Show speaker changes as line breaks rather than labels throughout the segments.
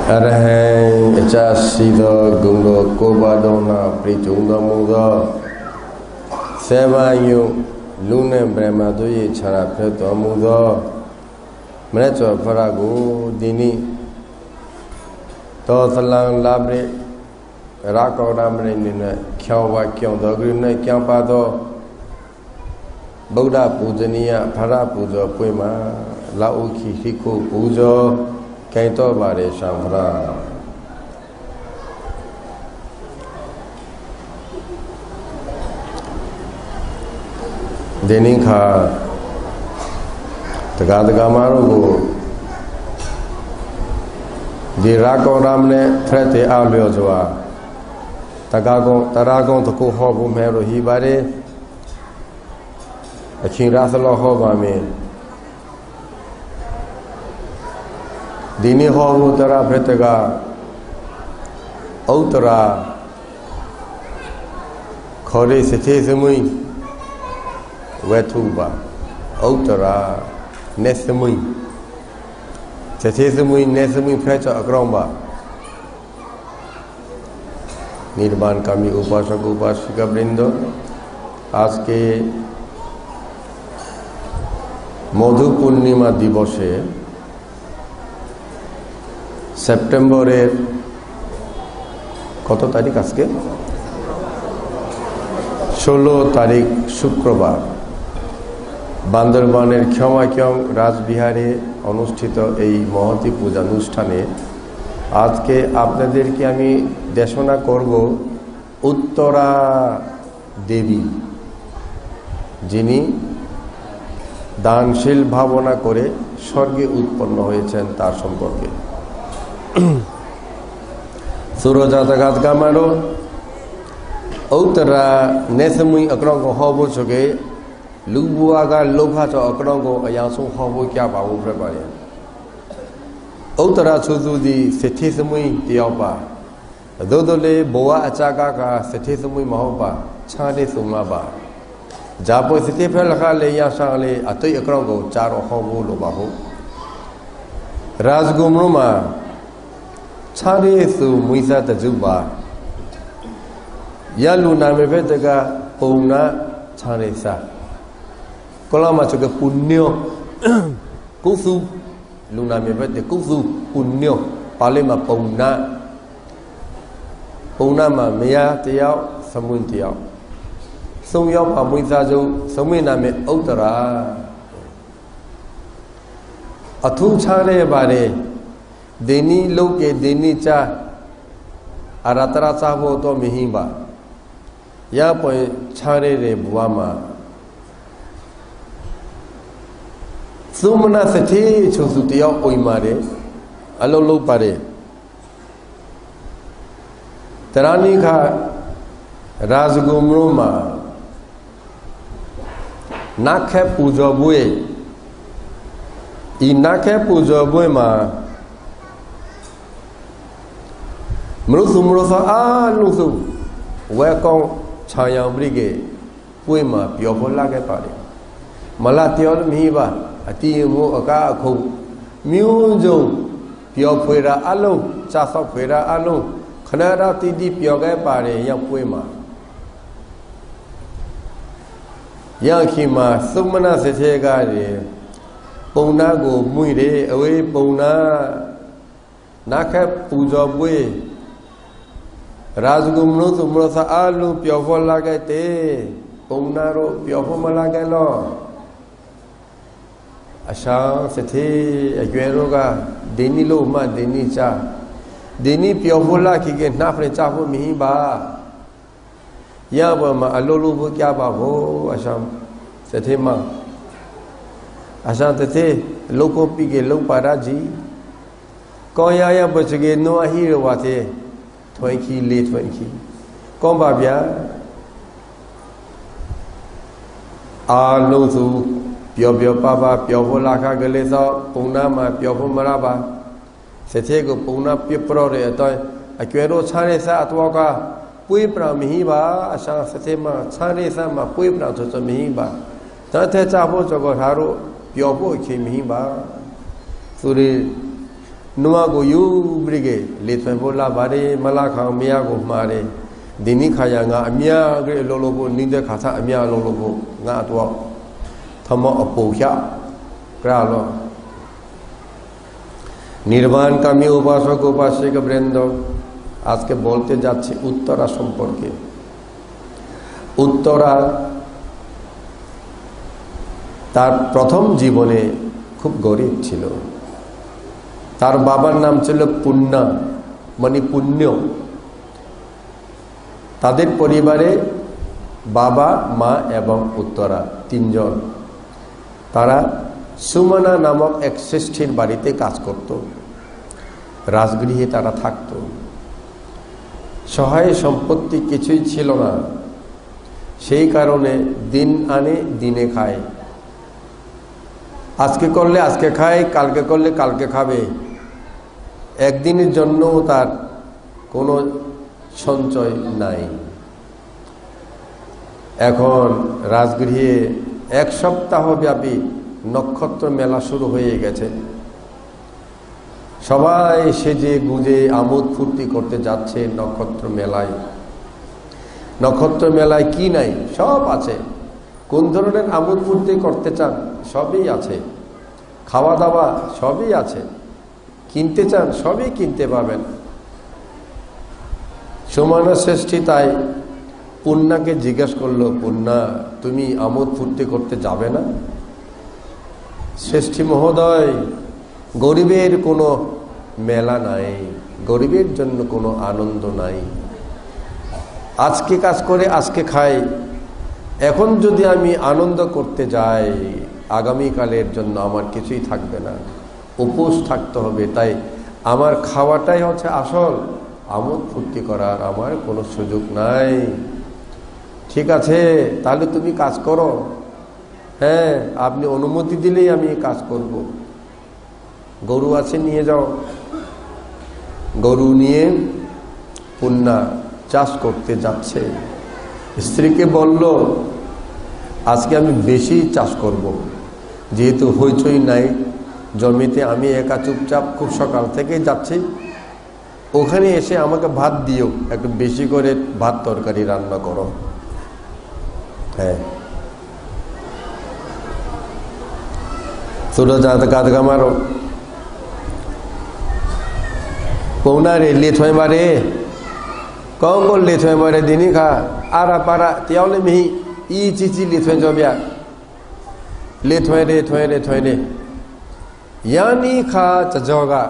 Arahang Echasido Gundo Kobadona Pritunda Mudo Sevayu Lune Brahmaduyi Charapeto Mudo Mrecho Faragu Dini Tosalang Labri Rakodamri Nina Kyawa Kyon Dogrine Kyampado Buddha Pujaniya Para Pujo Puima Lauki Hiku Pujo Kaito Bari Shamra Deninka Tagadagamaru Dirako Ramne Trete Albiozua Tagagon Taragon to Kuhobu Meru Hibari A King Rasalo Hobami Dini Hobu Tara Pretaga Outara Kore Setesumui Wetuba Outara Nesumui Setesumui Nesumui Precha Agromba Nirban Kami Upasaka Upasika Brindo Aske Modhu Purnima Divose September Koto Tarik Aske 16 Tarik Shukrobar Bandarbaner Khyamakyong Rajbihare Anushthito ei Mahati Puja Anusthane Ajke apnaderke ami deshona korbo Uttara Devi jini দানশীল ভাবনা করে স্বর্গে উৎপন্ন হয়েছেন তার সম্পর্কে সুরজাতগাত গামারো ঔতরা নেসমুই অক্রঙ্গ হবো চোগে লুবুয়াগা লোভাচ অক্রঙ্গ আয়াসু হবো কিয়া বাবু প্রেপারে ঔতরা সুজুদি সেথিসমুই তিয়াওপা দোদলে বোয়া আচাকা কা সেথিসমুই মহবা ছানে সুমাবা Japo siti pelakale yang sangle atau ekrango caro hobo lo bahu. Razgumruma cari su muisa tajuba. Ya luna mebetega puna cari sa. Kalau macam ke punyo kusu luna mebete kusu punyo paling ma puna ma mea tiao samun tiao. Sông Yop và Mui Sa Dâu sống bên Nam Âu Tara ở thu cha re bare deni loke deni cha aratara cha bo to mihimba ya poi cha re buwa ma sumna sathi chosu tiao oi mare alo lo pare tarani kha Rajgumro ma Nakhe Puja Bue I Nakhe Puja Bue ma Mrusa Lusu Welcome Chayang Brigade Bue ma Piopola ke pare Malatiol Miba Atimu Aka Aku Mujo Piopera Alo Chasa Pera Alo Kanada Tidi Pioga pare Yang Bue ma Yang kima sumana setega de puna go muire away puna naka puja bue Rajgumno sumro sa alu piofo lagate puna ro piofo malagalo Asha sete agwero ga deni lo ma deni cha deni piofo la ki ge nafre cha ho mi ba Ya ma alolu bu kya ba ho asam sethema asam tete loko pige lo paraji ko ya bachge no ahi ro wa the twenki le twenki kon ba bya a lo su pyo pa ba pyo ho la kha gale so puna ma pyo ho mara ba sethe ko puna pyo pro re atai akwe ro cha re sa atwa ka Pui pra mihiba asang satema chane sama pui pra to mihiba ta the cha bo cho ko tha ro pyo bo khi mihiba ဆိုတဲ့ Nua go you brigade, Lithuania Bari, Malaka, Miago Mare, Dinikaya, Amia, Lolobo, Ninda Kata, Amia Lolobo, Natwa, Tama Apoya, Gralo Nirvan Kami Ubaso Gopasika Brendo, ask a voltage at Uttara Somporke Uttara Tar Prothom Jibone, Kup Gorib Chilo. তার বাবার নাম ছিল পুণ্যা মানে পুণ্য তাদের পরিবারে বাবা মা এবং উত্তরা তিনজন তারা সুমনা নামক এক শ্রেষ্ঠীর বাড়িতে কাজ করত রাজগৃহে তারা থাকত সহায় সম্পত্তি কিছুই ছিল না সেই কারণে দিন আনে দিনে খায় আজকে করলে আজকে খায় কালকে করলে কালকে খাবে একদিনের জন্য তার কোনো সঞ্চয় নাই এখন রাজগৃহে এক সপ্তাহ ব্যাপী নক্ষত্র মেলা শুরু হয়ে গেছে সবাই সেজে গুজে আমোদ ফুর্তি করতে যাচ্ছে নক্ষত্র মেলায় কি নাই সব আছে কোন ধরনের আমোদ ফুর্তি করতে চান সবই আছে খাওয়া দাওয়া সবই আছে কিনতে চান সবই কিনতে পাবেন সুমনা শ্রেষ্ঠী তাই পুণ্যাকে জিজ্ঞেস করলো পুণ্যা তুমি আমোদ ফুর্তি করতে যাবে না শ্রেষ্ঠী মহোদয় গরিবের কোনো মেলা নাই গরিবের জন্য কোনো আনন্দ নাই আজকে কাজ করে আজকে খাই এখন যদি আমি আনন্দ করতে যাই আগামী কালের জন্য আমার কিছুই থাকবে না উপোস থাকতে হবে তাই আমার খাওয়াটাই হচ্ছে আসল আমোদ ফুর্তি করার আমার কোনো সুযোগ নাই ঠিক আছে তাহলে তুমি কাজ করো হ্যাঁ আপনি অনুমতি দিলেই আমি কাজ করব গরু আছে নিয়ে যাও গরু নিয়ে পুণ্যা চাষ করতে যাচ্ছে স্ত্রীকে বলল আজকে আমি বেশি চাষ করব যেহেতু হইচই নাই জমিতে আমি একা চুপচাপ খুব সকাল থেকে যাচ্ছি ওখানে এসে আমাকে ভাত দিও একটু বেশি করে ভাত তরকারি রান্না করো হ্যাঁ সুরজাত মারো পৌনা রে লেথয় মারে কম কর লেথয় মারে দিনই খা আরা পারাতিয়ালে মিহি ই চিচি লেথয় জবিয়া লেথয় রে यानी खा चजोगा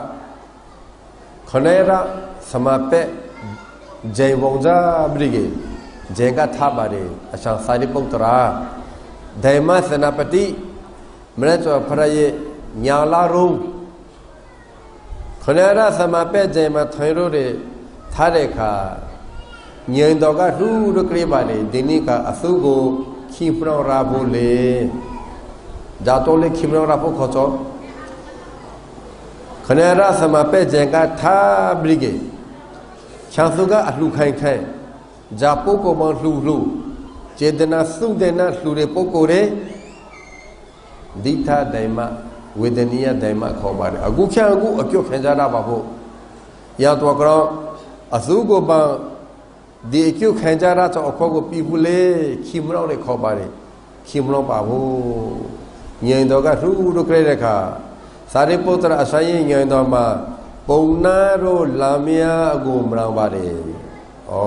खनेरा समापे जय वोंजा ब्रिगे जयगा था बारे अच्छा सारी पंक्तरा दैमा सेनापति मने तो फराये न्याला रो खनेरा समापे जयमा थैरो रे थारे खा न्यंदोगा रू रुकरे बारे दिनी का असुगो खीफ्रो राबोले जातोले खीफ्रो राबो खचो खनेरा समापे जयगा था ब्रिगे शांसुगा अल्लू खाई जापो को लू चेदना सुदेना लूरे पोकोरे दीथा दैमा वेदनिया दैमा खोबारे अगु क्या अगु अक्यो खेजारा बाबो या तो अकरो असुगो बा दी अक्यो खेजारा तो अखोगो पीपुले खिमरो रे खोबारे खिमरो बाबो येंदोगा रू रुकरे रेखा सारे पुत्र असाई न्यायदमा पौनारो लामिया गुमरां बारे ओ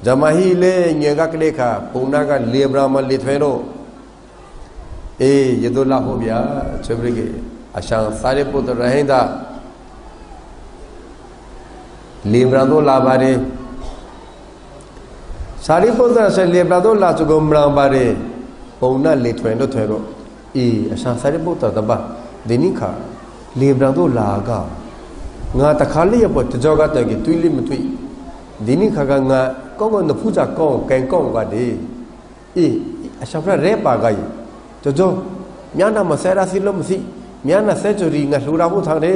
जमाही ले न्यागा कलेखा पौना का लेब्रामा लिथवेरो ए ये दो ला हो गया चबरेगे अशा सारे पुत्र रहेंदा लेब्रादो ला बारे सारे पुत्र से लेब्रादो ला गुमरां बारे पौना लिथवेरो थेरो अशा सारे बोता दबा दिनी खा लेब्रादो लागा nga takhali ya pot joga ta gi tuili mtui dini khaga nga ko na puja ko ken ko ga de asha fra re pa ga yi jo mya na ma sera si lo msi mya na se chori nga hlura bu thang de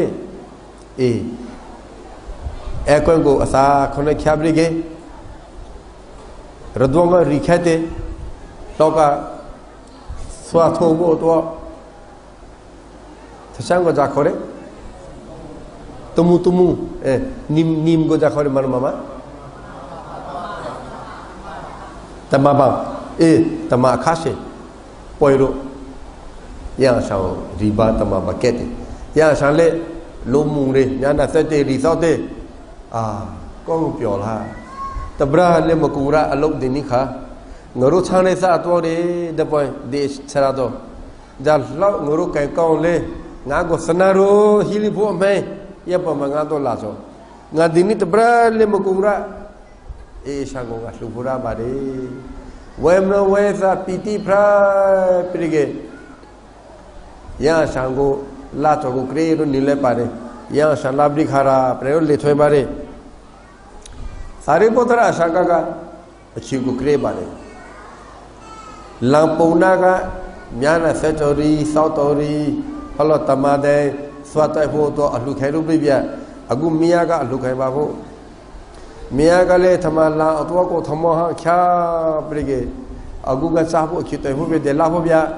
ekon ko asa khone khyabri ge radwanga rikhate toka swa thobo to thasang ko ja khore tumu nim go ja khori man mama tama ba tama khashe poiro ya sao riba tama ba kete ya san le lo mu re nya na set te ri sao te ko pyo la tabra le makura alok de ni kha ngoro chane sa to de de point de chara do ja lo ngoro kai kaung le nga go sanaro hili pho mai ya pa ma nga to la so nga dini tabra le makura sha go nga lu pura ba de we mno we sa piti pra prige ya sang go la to go kre ro ni le pa de ya san la bri khara pre ro le thwe ba de Sariputara Shangaka Chiku Kre ba de Lampuna ga Myana Setori Sautori Halo Tamade Swata photo alukai ru bibya agu miya ga alukai ba ho miya ga le thamala atwa ko thamo ha kya brige agu ga sa ho khite ho be de la ho bya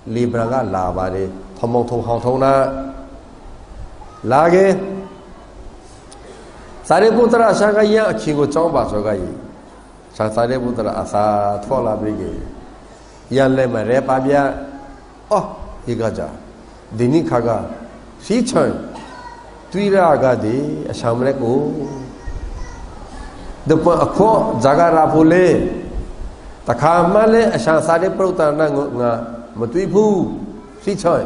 libra ga la ba de thamo thong hang thong na la ge Sariputara Shangaya Chiku Chomba Sogai Sariputara Asa Thola brige Yan le ma re pa bya higaja dini khaga si chan tuira ga de asam le ko de pa akho jaga ra phu le takha ma le asam sare prauta na nga ma tui phu si chan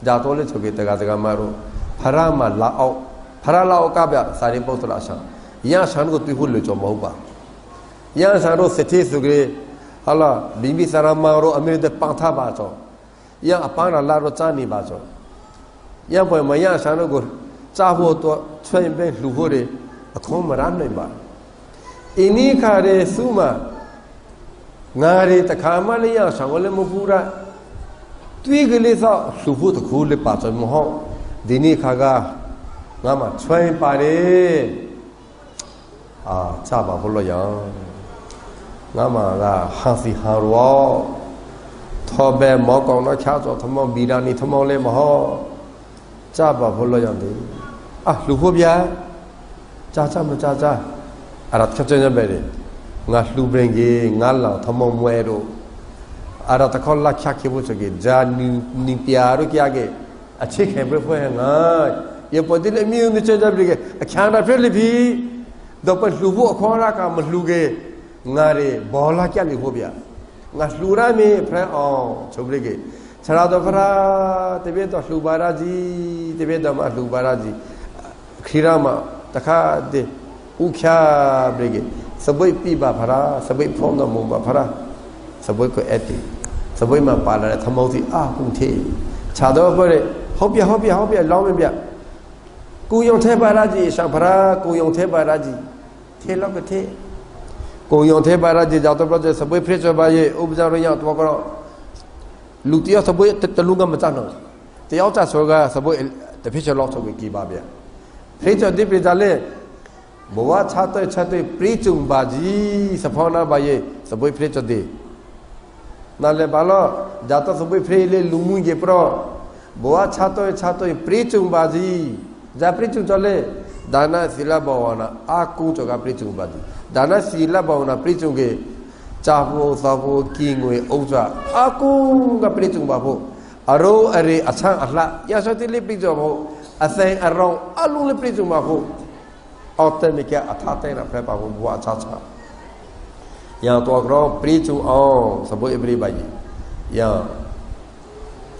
ja to le choke taga ma ro phara ma la au phara la au ka bya sare prauta asam ya san ko tui phu le cho ma hu ba ya san ro sethe sugre hala bibi sarama ro amir de pantha ba cho ya apana la ro cha ni ba cho ya pwe ma ya san ro go cha ho to chwen be lu ho de akhom ma ra nai ba ini kha de su ma nga re takha ma le ya san ko le mo pu ra twi ge le sa lu ho to khu le pa cho mo ho dini kha ga nga ma chwen pa de cha ba ho lo ya Nama la hansi harwa thobe mo kong no kya so thamo birani thamo le mo cha ba pholo yan de lu pho bya cha cha ma cha cha arat kha chen be de nga lu bring ge nga la thamo mwe ro arat kho la kya ke bo ge ja ni pya ro kya ge ache khe bre pho nga ye po de le mi ni che ja bre ge kya na phre le bi do pa lu pho kho ra ka ma lu ge Ngare bola kya li ho bya nga slura me phra chobre ge chara do phra tebe to slubara ji tebe do ma slubara ji khira ma takha de ukhya brege saboi pi ba phra saboi phom do mo ba phra saboi ko eti saboi ma pa la thamau si ku the cha do phre ho bya law me bya ku yong the ba ra ji sa phra ku yong the ba ra ji the lo ke the Ko yong the ba ra ji ja to pro je saboi phre cho ba ye ubja ro ya to ko lu ti ya saboi te lu ga ma cha no te yaw cha so ga saboi te phre cho lo so ki ba bya phre cho di pri ja le bo wa cha to pri chung ba ji sa pho na ba ye saboi phre cho de na le ba lo ja to saboi phre le lu mu ge pro bo wa cha to pri chung ba ji ja pri chung cho le dana sila bhavana aku cho ga pri chung ba ji Dana sila bhavana pri chung ge cha pho sa pho ki ngwe ousa aku ga pri chung ba pho aro are achang ahla ya so ti le pri cho pho asai arong alu le pri chung ba pho autte me kya atha te na phra pa pho bwa cha cha ya to gro pri chung au saboi ebri ba ji ya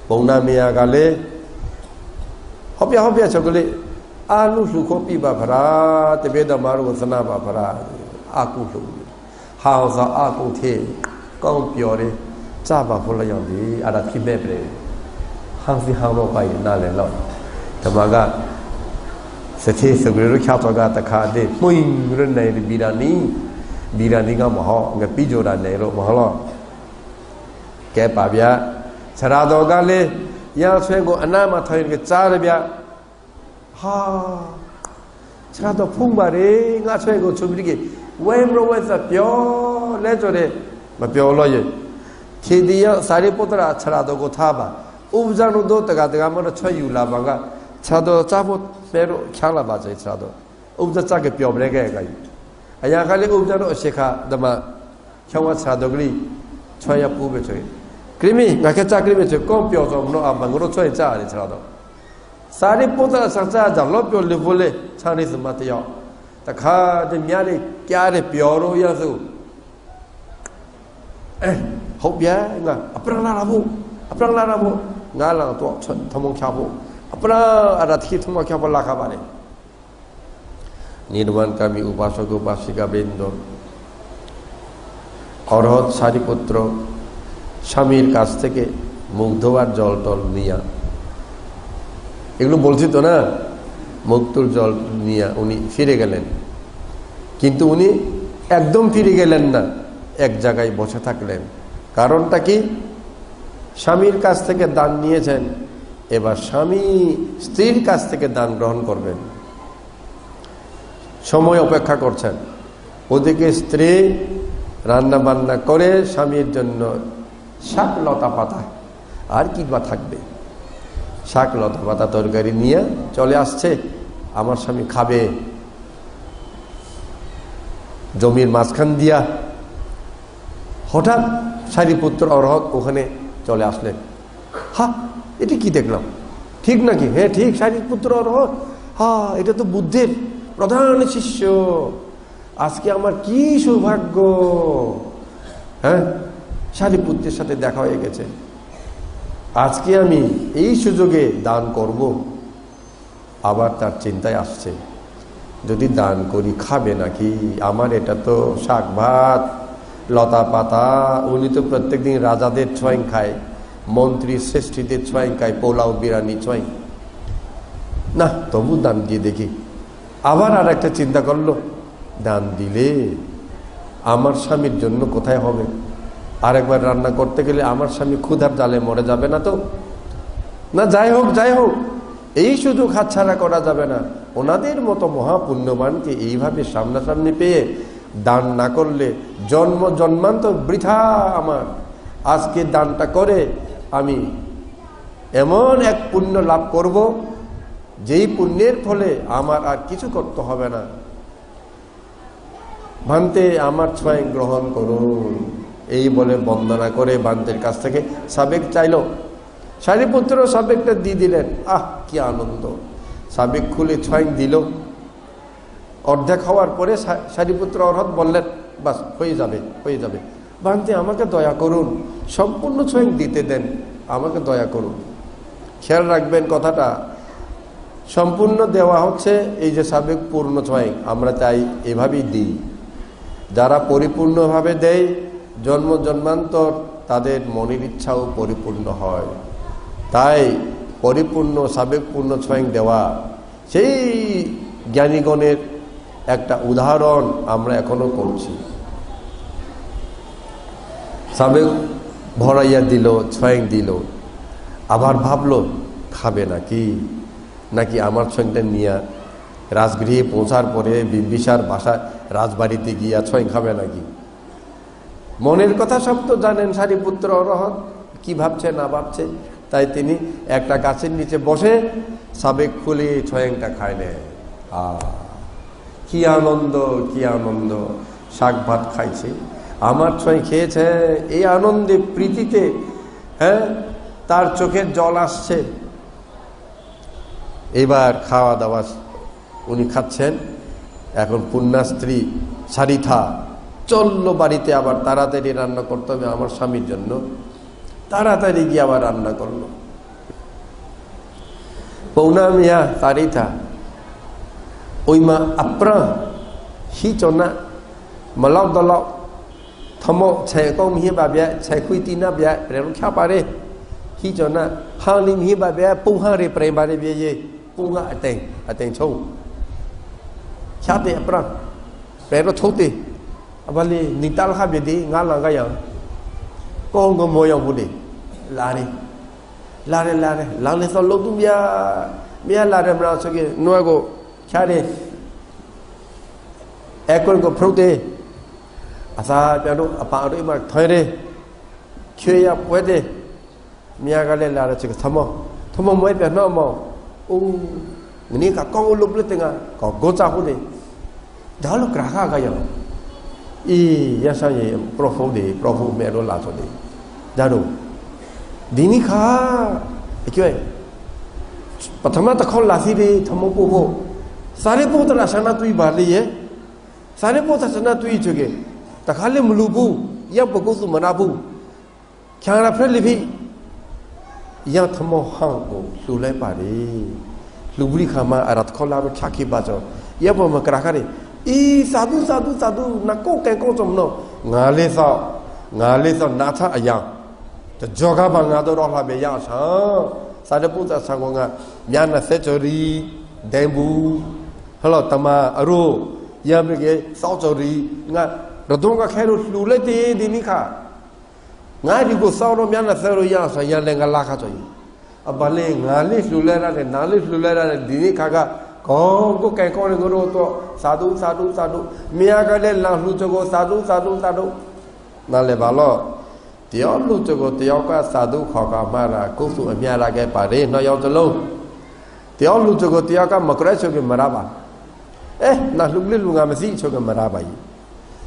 bongna me ya ga le hopya cho le alu su ko pi ba phra te be da ma ro sana ba phra aku lu ha sa aku the kong pyo de cha ba pho la yaw di ara khi be bre hang si hang ro ba yi na le lo tama ga se the se gre ro kya to ga ta kha de mui ro nei de birani ga ma ho nga pi jo da nei ro ma lo ke pa bya chara do ga le ya chwen ko ana ma thai ge cha re bya ha chara do phung ba re nga chwen ko chu bi ge When Rowes a pure letter, but pure lawyer. Kidia Sariputara Charado Gotaba, Ubzano Dota Gamma Chayu Lavanga, 차도 짜보 빼로 캬라 맞아 차도 옵자 짜게 뼈브레게 가이 아야 갈리 옵자로 어시카 다마 형와 차도 그리 쳐야 뿌베 쳐이 그림이 나게 짜 그림이 저건 뼈서 뭐 아방으로 쳐야 짜리 차도 사리보다 상자 잘로 뼈를 볼래 차리스 맞대요 다가 미야리 깨아리 뼈로 야수 에 혹비야 nga aprang ngala to thomong khabu apra arathi thomong khabu la khabare nirvan kami upasok upasika bindo অরহত Sariputra স্বামীর কাছ থেকে মুখ ধোয়ার জল টল নিয়া এগুলো বলছি তো না মুক্তর জল নিয়া উনি ফিরে গেলেন কিন্তু উনি একদম ফিরে গেলেন না এক জায়গায় বসে থাকলেন কারণটা কি স্বামীর কাছ থেকে দান নিয়েছেন এবার স্বামী স্ত্রীর কাছ থেকে দান গ্রহণ করবেন সময় অপেক্ষা করছেন ওদিকে স্ত্রী রান্না বান্না করে স্বামীর জন্য শাক লতা পাতা আর কি বা থাকবে শাক লতা পাতা তরকারি নিয়ে চলে আসছে আমার স্বামী খাবে জমির মাঝখান দিয়া হঠাৎ সারিপুত্র অরহত ওখানে চলে আসলেন হ্যাঁ এটা কি দেখলাম ঠিক নাকি হ্যাঁ ঠিক সারিপুত্র অরহত হ্যাঁ এটা তো বুদ্ধের প্রধান শিষ্য আজকে আমার কি সৌভাগ্য হ্যাঁ সারিপুত্রের সাথে দেখা হয়ে গেছে আজকে আমি এই সুযোগে দান করব আবার তার চিন্তায় আসছে যদি দান করি খাবে নাকি আমার এটা তো শাক ভাত লতা পাতা উনি তো প্রত্যেকদিন রাজাদের ছোঁয়াইন খায় মন্ত্রী শ্রেষ্ঠীদের ছোঁয়াইন খায় পোলাও বিরিয়ানি ছোঁয়াই না তবু দান দিয়ে দেখি আবার আর একটা চিন্তা করলো দান দিলে আমার স্বামীর জন্য কোথায় হবে আরেকবার রান্না করতে গেলে আমার স্বামী ক্ষুধার জালে মরে যাবে না তো না যাই হোক এই সুযোগ হাতছাড়া করা যাবে না ওনাদের মতো মহাপুণ্যবানকে এইভাবে সামনাসামনি পেয়ে দান না করলে জন্ম জন্মান্তর বৃথা আমার আজকে দানটা করে আমি এমন এক পুণ্য লাভ করব যেই পুণ্যের ফলে আমার আর কিছু করতে হবে না ভান্তে আমার ছোঁয়া গ্রহণ করুন এই বলে বন্দনা করে ভান্তের কাছ থেকে সাবেক চাইল সারিপুত্র সাবেকটা দিয়ে দিলেন কি আনন্দ সাবেক খুলে ছোঁয়া দিল অর্ধেক হওয়ার পরে সারিপুত্র অরহত বললেন বাস হয়ে যাবে ভান্তে আমাকে দয়া করুন সম্পূর্ণ ছোঁয়া দিতে দেন আমাকে দয়া করুন খেয়াল রাখবেন কথাটা সম্পূর্ণ দেওয়া হচ্ছে এই যে সাবেক পূর্ণ ছোঁয়া আমরা চাই এভাবেই দিই যারা পরিপূর্ণভাবে দেয় জন্ম জন্মান্তর তাদের মনের ইচ্ছাও পরিপূর্ণ হয় তাই পরিপূর্ণ সাবেক পূর্ণ ছোঁয়া দেওয়া সেই জ্ঞানীগণের একটা উদাহরণ আমরা এখনো করছি সাবেক ভরাইয়া দিল ছোঁয়া দিল আবার ভাবলো খাবে নাকি আমার ছোঁয়াটা নিয়ে রাজগৃহে পৌঁছার পরে বিম্বিসার বাসা রাজবাড়িতে গিয়া ছোঁয়া খাবে নাকি মনের কথা সব তো জানেন সারিপুত্র অরহত কি ভাবছে না ভাবছে তাই তিনি একটা গাছের নিচে বসে সাবেক খুলে ছোঁয়াটা খাইলেন কি আনন্দ শাক ভাত খাইছে আমার ছোঁয়া খেয়েছে এই আনন্দে প্রীতিতে হ্যাঁ তার চোখের জল আসছে এবার খাওয়া দাওয়া উনি খাচ্ছেন এখন পুণ্যাস্ত্রী সারিথা চললো বাড়িতে আবার তাড়াতাড়ি রান্না করতে হবে আমার স্বামীর জন্য তাড়াতাড়ি গিয়ে আবার রান্না করলো পৌনামিয়া তারিথা ওই মা আপ্রা হি চনা মলাও দলাও থমো ছেকম হি বাবিয়া ছেকুইতি না বিয়া রেরু খ্যা পারে হি চনা হালিম হি বাবিয়া পুহা রে প্রেম বারে বিয়ে পুহা আতেং ছৌ খ্যাতে আপ্রা প্রেরো ছৌতে আবালি নিতাল খাবেদি ngা লাগায়া con có môi ông budi la so lo tu bia la re bra so ke no ko kha de ekon ko phrude asa pya do apa do ma thoi de khye ya pwe de mia ga le la re chi thamo mo pya no mo ini kak kau lup lu tengah kau gocah pun deh dah lu keraka kaya ya saya profu mero lah so deh dah lu dini kah ikut pertama tak kau lasi deh thamu poho sare poho tak sana tu ibali ye sare poho tak sana tu ijoge tak kali melubu ya bagus tu manabu kira apa lebih ya thamu hang ko sulai pari lubri khama arat khola ro khaki bajo ya bo ma kra khare sadu nako ke ko somno ngale sa na tha aya to joga ba nga do ro la be ya sa sa de pu sa sang nga nya na se chori dembu hello tama aro ya me ke sao chori nga rodong ka khairo lu le ti ni kha nga di ko sao ro nya na se ro ya sa ya le nga la kha choi abale ngale lulera le nale lulera le dini kaga ko kai ko ne goro to sadhu miya ka le la lu chogo sadhu nale balo tio lu chogo tio ka sadhu kho ka mara ko su amya la ke pa re no yaw talo tio lu chogo tio ka makra choge mara ba na lu le lu nga masi choge mara ba yi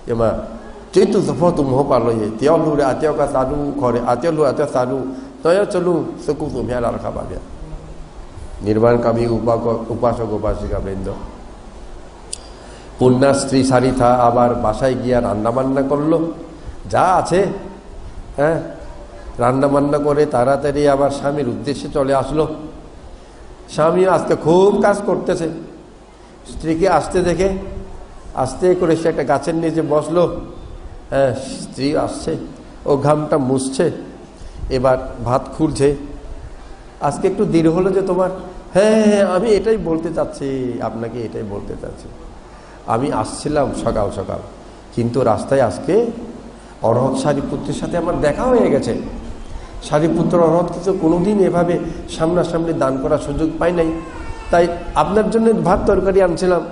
yama chitu support tu mo pa lo ye tio lu le atio ka sadhu kho re atio lu atio sadhu तो यार चलो सकूं तो म्याला रखा बाबिया निर्वाण का भी उपासक उपासिका वृंद पुण्य स्त्री सारी था आबार बासाय गिया रान्ना बान्ना करलो जा आछे रान्ना बान्ना करे ताड़ाताड़ी आबार स्वामीर उद्देश्ये चले आसलो स्वामी आजके खूब काज करतेछे स्त्रीके आसते देखे आस्ते करे से एकटा गाछेर निचे बसलो स्त्री आसছে ও ঘামটা মুছছে এবার ভাত খুলছে আজকে একটু দেরি হলো যে তোমার হ্যাঁ আমি এটাই বলতে চাচ্ছি আপনাকে এটাই বলতে চাচ্ছি আমি আসছিলাম সকাল সকাল কিন্তু রাস্তায় আজকে অরহত সারিপুত্রের সাথে আমার দেখা হয়ে গেছে সারিপুত্র অরহত কিছু কোনোদিন এভাবে সামনাসামনি দান করার সুযোগ পাই নাই তাই আপনার জন্য ভাত তরকারি আনছিলাম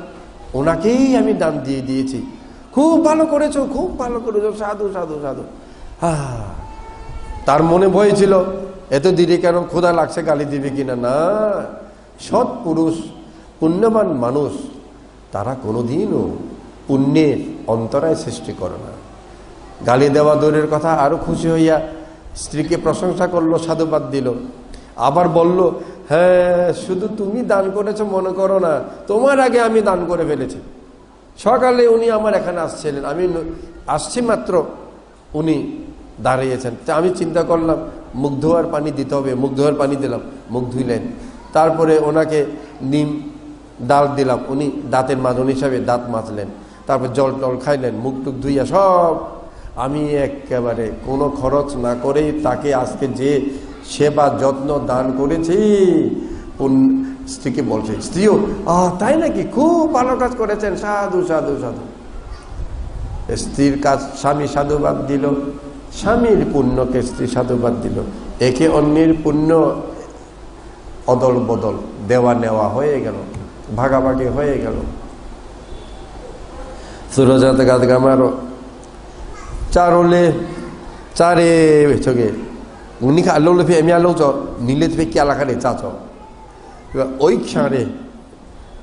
ওনাকেই আমি দান দিয়ে দিয়েছি খুব ভালো করেছো সাধু তার মনে ভয় ছিল এত দেরি কেন ক্ষুধা লাগছে গালি দিবে কিনা না সৎ পুরুষ পুণ্যবান মানুষ তারা কোনোদিনও পুণ্যের অন্তরায় সৃষ্টি করে না গালি দেওয়া দূরের কথা আরো খুশি হইয়া স্ত্রীকে প্রশংসা করলো সাধুবাদ দিল আবার বলল হ্যাঁ শুধু তুমি দান করেছো মনে করো না তোমার আগে আমি দান করে ফেলেছি সকালে উনি আমার এখানে আসছিলেন আমি আসছি মাত্র উনি দাঁড়িয়েছেন তা আমি চিন্তা করলাম মুখ ধোয়ার পানি দিতে হবে মুখ ধোয়ার পানি দিলাম মুখ ধুইলেন তারপরে ওনাকে নিম ডাল দিলাম উনি দাঁতের মাজন হিসাবে দাঁত মাজলেন তারপর জল টল খাইলেন মুখ টুক ধুইয়া সব আমি একেবারে কোনো খরচ না করেই তাকে আজকে যে সেবা যত্ন দান করেছি স্ত্রীকে বলছে স্ত্রীও তাই নাকি খুব ভালো কাজ করেছেন সাধু স্ত্রীর কাজ স্বামী সাধুবাদ দিল স্বামীর পুণ্যকে স্ত্রী সাধুবাদ দিল একে অন্যের পুণ্য অদল বদল দেওয়া নেওয়া হয়ে গেল ভাগাভাগি হয়ে গেল সুরজাত গাদ গামারো চারোলে চারে 저게 우니가 알로르피 에미알로죠 닐레트페 끼알라카레 짜죠 ওই ক্ষণে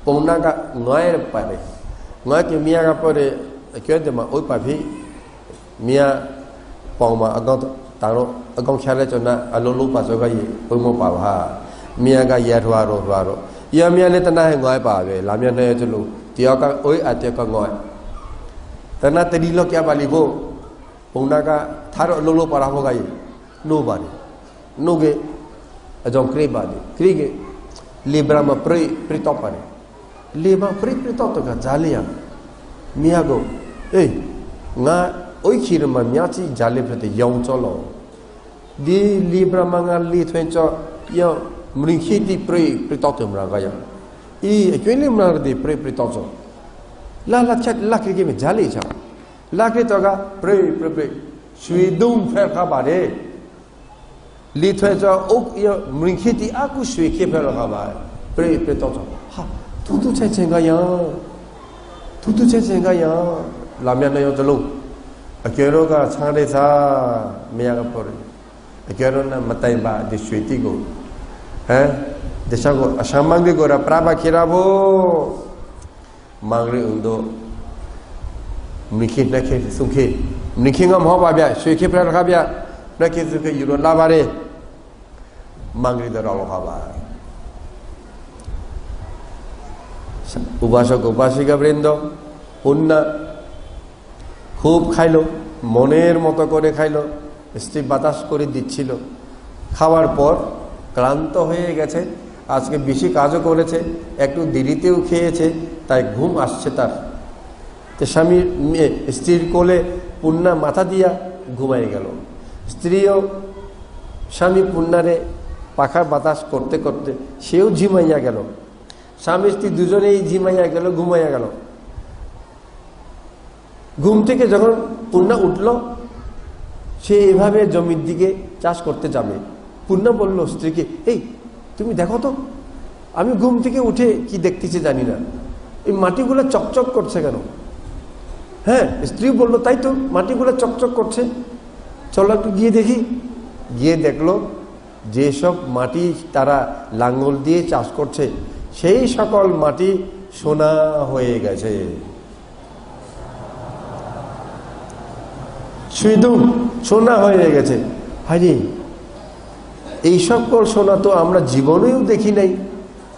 পৌনা가 নয়ের পারে নয়কে মিয়াগা পরে কেদেমা ওই পাভি মিয়া পৌমা আগত তারো আগম খেলে চনা আলোলু পাজগাই ওইমো পাভা মিয়াগা ইয়ারওয়ারো ইয়া মিয়ালে তনা হে নয় পাবে লামিয়া নে চলু তিয়াকা ওই আতেকা নয় তনা তেদিলো কিয়া বালিবো পৌনা가 थारो लोलो पाराबो गाई नो बारी नोगे अजों क्रे बादी क्रीगे लिब्रामा प्रितो पारे लिबा प्रितो तो का जालिया मियागो nga oi khirma myachi jale phate yaung cholo di librama nga li thwen cho yo mringkhiti prito to mra ga ya akweli mra de prito cho la chat la ke me jale cha la ke to ga pre shui dum phe kha ba de li thwe cho ok yo mringkhiti aku shui ke phe la kha ba prito cho ha tu che chen ga ya la mya na yo chalo akero ga changre sa meya ga por akero na matai ba de shui ti go Desago asamangri gora praba kirabo mangri undo mnikhin nakhe sungkhe mnikhingam hoba bya shwekhe pra rakha bya nakhe sungkhe yuro labare mangri daro haba ubasok ubasika brindo punna খুব খাইলো মনের মতো করে খাইলো স্ত্রী বাতাস করে দিচ্ছিল খাওয়ার পর ক্লান্ত হয়ে গেছে আজকে বেশি কাজও করেছে একটু দেরিতেও খেয়েছে তাই ঘুম আসছে তার তো স্বামী স্ত্রীর কোলে পুন্না মাথা দিয়া ঘুমাই গেল স্ত্রীও স্বামী পুন্নারে পাখার বাতাস করতে করতে সেও ঝিমাইয়া গেল স্বামী স্ত্রী দুজনেই ঝিমাইয়া গেল ঘুমাইয়া গেল ঘুম থেকে যখন পুন্না উঠল সে এভাবে জমির দিকে চাষ করতে যাবে পুন্না বলল স্ত্রীকে এই তুমি দেখো তো আমি ঘুম থেকে উঠে কি দেখতেছি জানি না এই মাটিগুলো চকচক করছে কেন হ্যাঁ স্ত্রী বলল তাই তো মাটিগুলো চকচক করছে চলো একটু গিয়ে দেখি গিয়ে দেখলো যেসব মাটি তারা লাঙ্গল দিয়ে চাষ করছে সেই সকল মাটি সোনা হয়ে গেছে শুধু সোনা হয়ে গেছে হাজি এই সকল সোনা তো আমরা জীবনেও দেখি নাই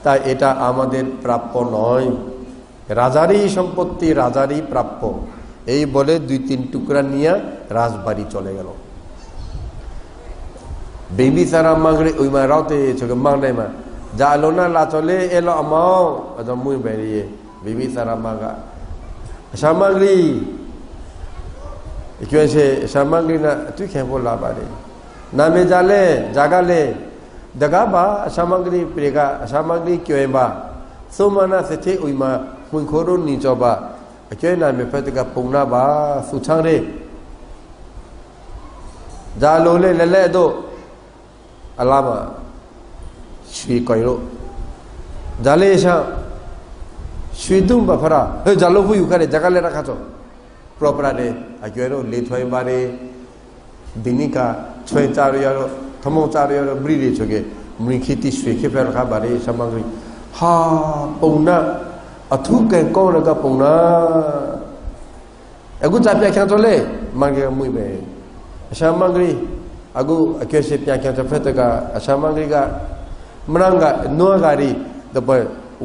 তাই এটা আমাদের প্রাপ্য নয় রাজারই সম্পত্তি রাজারই প্রাপ্য এই বলে দুই তিন টুকরা নিয়ে রাজবাড়ি চলে গেল বেবি সারা মাগরে ওই মা রাতে চোখে মাংনাই মা জালো না লা চলে এলো আমাও আদম মুই বেরিয়ে বেবি সারা মাগা সামগ্রী কিয়ছে সামগ্রী না তুই খেয়ে বলা পারে নামে জালে জাগালে দগাবা সামগ্রী প্রেগা সামগ্রী কিয়বা সোমানা সেথে উইমা মুখরো নিচবা কিয় নামে ফেতকা পুংনা বা সুছাং রে জালোলে লেলে দো আলামা শুই কইরো জালে এসা শুইদুম বাফরা হে জালো হুই উখারে জাগালে রাখাছো প্রপারে আকিয়রো লেথয় বারে দিনিকা ছয় চার ইয়ারো থমো চার ইয়ারো ব্রিলে চগে মুখিতি শুইখে ফেরখা বারে সামগ্রী হা পৌনা অথু কে কোনকা পৌনা আগু চাপিয়া খেয়া চলে মাগে মুইবে সামগ্রী আগু আকিয়সে পিয়া খেয়া ফেতকা সামগ্রীগা মরাঙ্গা নোয়া গাড়ি দপ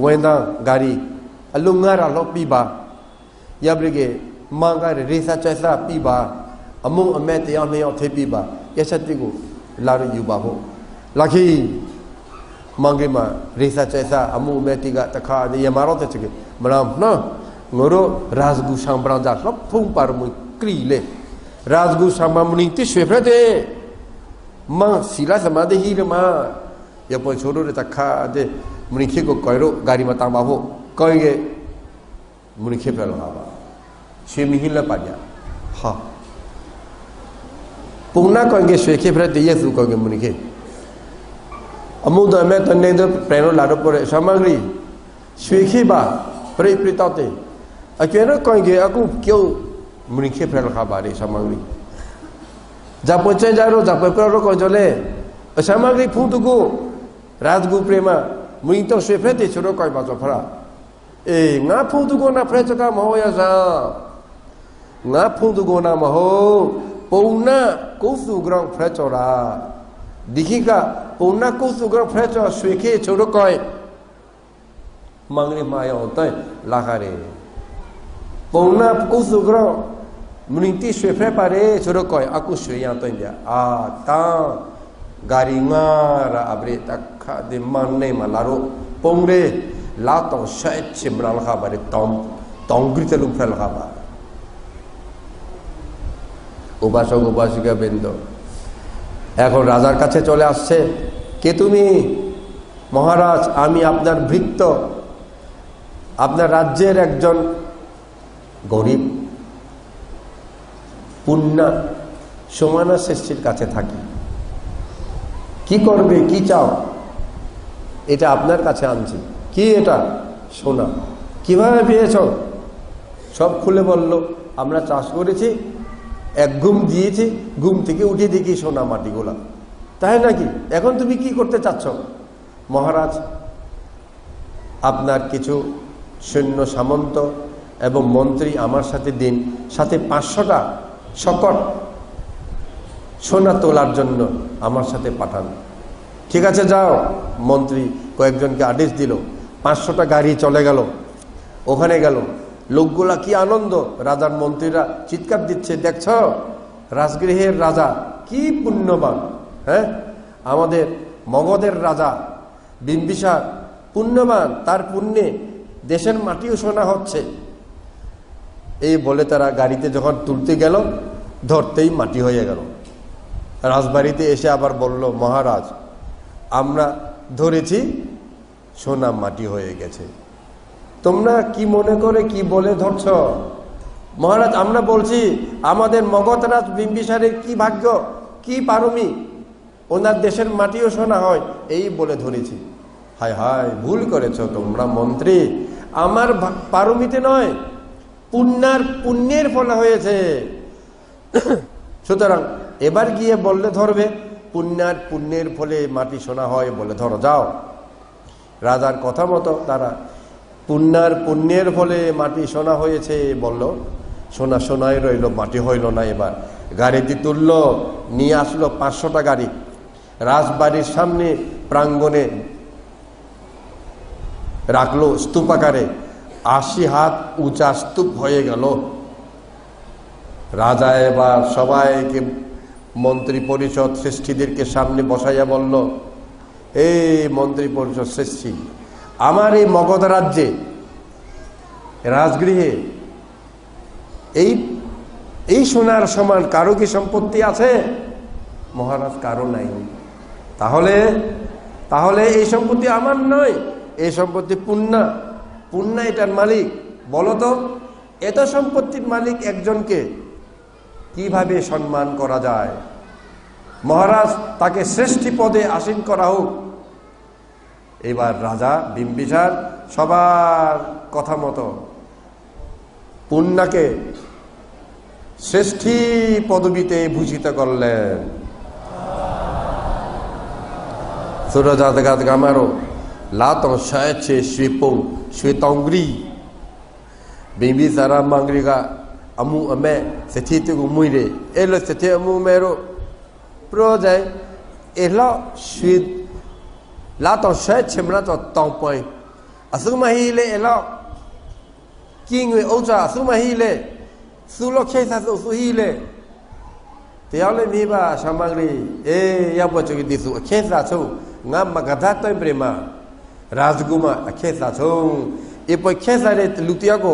ওয়েন্দা গাড়ি alungara lo piba yabrige manga resa chesa piba among amet ya me the piba yasati ko laru yuba ho lakhi mangi ma resa chesa among metiga takha yamaro te chike maram no ngoro rajgu sambran ja lop phung par mu kri le rajgu samamni ti shwefrate ma sila samadhi hi ma yapo chodo re takha de munikhe ko koiro gari ma tamba ho कहेंगे मुनिखे पे लगावा शे मिहिला पाया हाँ पुंगना कहेंगे शेखे पर दिए सु कहेंगे मुनिखे अमुद में तन्ने दो प्रेनो लाडो पर सामग्री शेखे बा प्रे प्रिताते अकेले कहेंगे अकु क्यों मुनिखे पे लगावा रे सामग्री जब पहुंचे जारो जब पर को चले सामग्री फुटुको राजगु प्रेमा मुनि तो शेफे ते छोरो कोई बाजो फरा ए nga phungtu ko na prechaka mo ya sa nga phungtu ko na mo pauna kosu grang prechora dikhika pauna kosu grang precho swekhe choro koi mangri ma yo tai la khare pauna kosu grang muniti swekhe pare choro koi aku swe ya tai ya a ta gari nga ra abre takha de manne ma laro pongre la tong shet chimral khabare tong grite lu fel khaba উপাসক উপাসিকা বৃন্দ এখন রাজার কাছে চলে আসছে কে তুমি মহারাজ আমি আপনার ভৃত্য আপনার রাজ্যের একজন গরিব পুণ্যা সমানা শ্রেষ্ঠীর কাছে থাকি কি করবে কি চাও এটা আপনার কাছে আনছি কি এটা সোনা কিভাবে পেয়েছ সব খুলে বলল আমরা চাষ করেছি এক ঘুম দিয়েছি ঘুম থেকে উঠে দেখি সোনা মাটিগুলা তাই নাকি এখন তুমি কি করতে চাচ্ছ মহারাজ আপনার কিছু সৈন্য সামন্ত এবং মন্ত্রী আমার সাথে দিন, সাথে 500টা শকট সোনা তোলার জন্য আমার সাথে পাঠান। ঠিক আছে যাও। মন্ত্রী কয়েকজনকে আদেশ দিল, 500টা গাড়ি চলে গেল, ওখানে গেল। লোকগুলা কি আনন্দ, রাজার মন্ত্রীরা চিৎকার দিচ্ছে, দেখছ রাজগৃহের রাজা কি পুণ্যবান, হ্যাঁ আমাদের মগধের রাজা বিম্বিসার পুণ্যবান, তার পুণ্যে দেশের মাটিও সোনা হচ্ছে। এই বলে তারা গাড়িতে যখন তুলতে গেল, ধরতেই মাটি হয়ে গেল। রাজবাড়িতে এসে আবার বলল, মহারাজ আমরা ধরেছি, সোনা মাটি হয়ে গেছে, তোমরা কি মনে করে কি বলে ধরছ? মহারাজ আমরা বলছি আমাদের মগধরাজ বিম্বিসারের কি ভাগ্য, কি পারমি, ওনার দেশের মাটিও সোনা হয়, এই বলে ধরেছি। হায় হায়, ভুল করেছ তোমরা মন্ত্রী, আমার পারমিতে নয়, পুণ্যের ফলে হয়েছে। সুতরাং এবার গিয়ে বললে ধরবে, পুণ্যের ফলে মাটি সোনা হয় বলে ধরো যাও। রাজার কথা মতো তারা পুণ্যের ফলে মাটি সোনা হয়েছে বলল, সোনা সোনায় রইল, মাটি হইল না। এবার গাড়িটি তুলল, নিয়ে আসলো 500টা গাড়ি, রাজবাড়ির সামনে প্রাঙ্গণে রাখলো স্তূপাকারে, 80 হাত উঁচা স্তূপ হয়ে গেল। রাজা এবার সবাইকে, মন্ত্রী পরিষদ শ্রেষ্ঠীদেরকে সামনে বসাইয়া বলল, এই মন্ত্রী পরিষদ শ্রেষ্ঠী, আমার এই মগধ রাজ্যে রাজগৃহে এই সোনার সমান কারো কি সম্পত্তি আছে? মহারাজ কারো নাই। তাহলে এই সম্পত্তি আমার নয়, এই সম্পত্তি পুণ্য এটার মালিক। বলো তো, এত সম্পত্তির মালিক একজনকে কিভাবে সম্মান করা যায়? মহারাজ তাকে শ্রেষ্ঠ পদে আসীন করা হোক। এবার রাজা বিম্বিসার সবার কথা মতো পুণ্যকে শ্রেষ্ঠী পদবীতে ভূষিত করলেন। সুরজাতগাত গামারো লাতং শায়ছে শ্রীপং শ্বেতংগ্রি বিম্বিসারা মাংরিগা আমু আমে সেথিতে গুমুইরে এলো সেথে আমু মেরো প্রজায় এলো শ্বেত লাতং শায়ছে মনা তো তংপয় আসুমাহিলে এলো কিংwe ওজা আসুমাহিলে সুলো খেসা সুহিলে তেয়ালে মিবা সামাগ্রী এ ইয়াবচকি দিসু খেসা Chhau ngam magadha toy prema rajguma khesa chong e poi khesa re lutia ko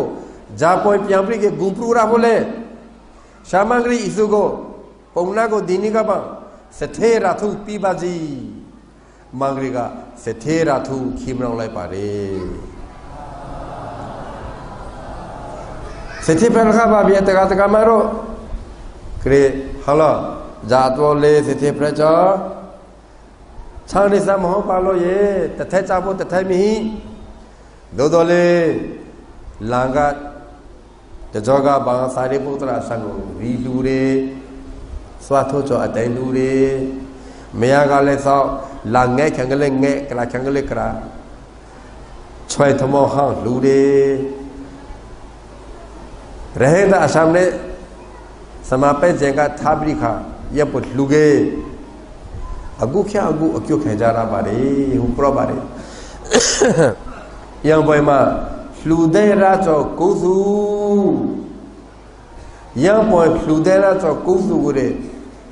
ja poi pyamri ke gumpura bole samagri isugo pongna ko dinika ba sethe rathu pibaji mangri ga sethe rathu khimrang lai pare sethe pelkha ba bia taga maro kre hala ja to le sethe pracha छाने सा मोह पालो ये तथे Chapo तथे मिही दो दोले लांगा जजोगा बांग सारे पुत्रा संगो वी लूरे स्वाथो चो अतै लूरे मेया गाले सा लांगे खंगले करा छय थमो हां लूरे रहे दा सामने समापे जेगा थाबरी खा ये पुत लुगे अगु क्या अगु अक्यों खेजारा बारे हुप्रो बारे yang boy ma flude ra cho kusu yang boy flude ra cho kusu gure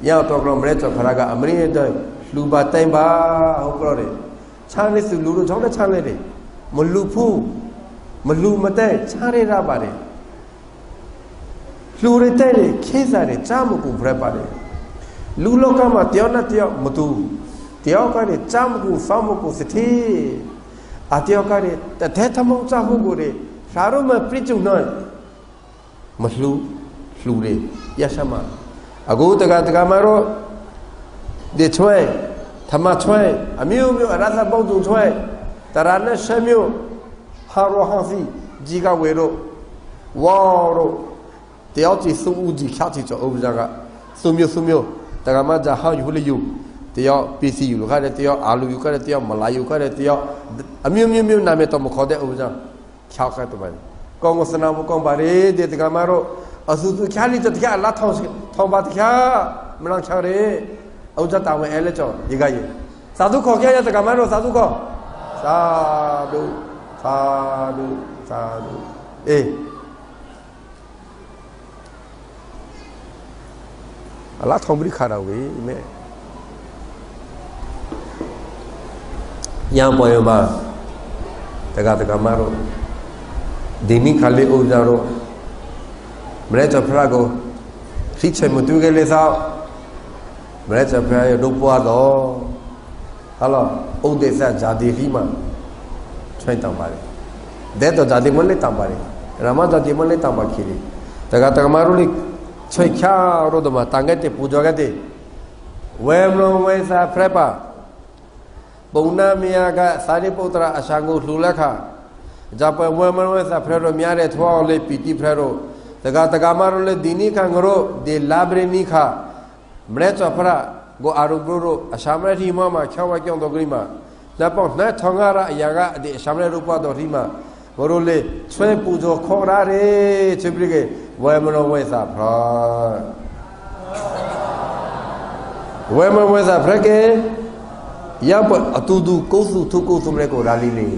yang to krom re cho khara ga amri de flu ba tai ba hupro re chane su lu ro jong de chane re mlu phu mlu mate chare ra bare flu re te re khesa re cha mu ku bre bareလူလောကမှာတယောက်နဲ့တယောက်မတူတယောက်ကလည်းကြမ်းကူဖောင်းမကူစတိအတယောက်ကလည်းတထဲထမောကြမှုကိုလေရှားတော့မပြည့်စုံတော့မလှူတွေရရှမအခုတကမှာတော့ဒီချွဲธรรมะချွဲအမျိုးမျိုးအရသပေါင်းစုံချွဲတရနဲ့ရှမျိုးဟာရောဟာစီကြီးကဝေတော့ဝါတော့တယောက်ကြည့်စုဦးကြီးခါချီကြောဥပဇာကစုမျိုးတကမကြဟောယူလေယူတ တရားပစ္စည်းယူလို့ခါတဲ့တရားအာလူယူခါတဲ့တရားမလာယူခါတဲ့တရားအမျိုးမျိုးနာမည်တော့မခေါ်တဲ့ဥစ္စာချောက်ခတ်တယ်ကောင်းကစနာမကောင်းပါလေတဲ့ကမာတော့အဆူသူချာလီတရားအလားထောင်းပါတရားမလန်းချရဲဥစ္စာတောင်းအဲလဲကြောဒီကကြီးသာဓုခေါ်ခဲ့ရတဲ့ကမာတော့သာဓုခေါ်သာဓုအေးအလားထောင်းပြီးခါတော့ဝေးမဲရံပေါ်ရမှာတကမာတော့ဒီနိခလေးဥစ္စာတော့မလဲချဖရာကိုဖိချေမတူကလေးသောမလဲချဖရာရတော့ပွားတော့ဟာလောဥဒေသဇာတိခိမှာထွင်တောင်းပါလေတဲ့တော့ဇာတိမလေးတောင်းပါလေရမဇာတိမလေးတောင်းပါခိလေတကမာတော့လေချွေချာတော့တော့တန်ခဲ့တဲ့ပူဇော်ခဲ့တဲ့ဝဲမလုံးဝဲစာဖရက်ပါပုံနာမယာကသာရိပုတ္တရာအရှာကိုလှူလက်ခဂျပန်ဝဲမလုံးဝဲစာဖရက်တော့များတဲ့ထွားလေးပီတိဖရက်တော့တကမာတော့လေဒီနိခငရောဒီလာဘရနိခမလဲချဖရာကိုအာရုံဘရောအရှာမရတိမမှာချောဝကြောင်းတော့ဂရိမှာလက်ပေါနဲ့ထောင်ရအရာကအဒီအရှာမရရူပတော်ဒီမှာဘရောလေဆွဲပူဇော်ခေါ်ရတယ်ချစ်ပြီးကေဝဲမလုံးဝဲစာဖရာဝဲမလုံးဝဲစာဖရက်ကေရပအတူတူကိုစုထုကိုစုမလဲကိုရာလီလေး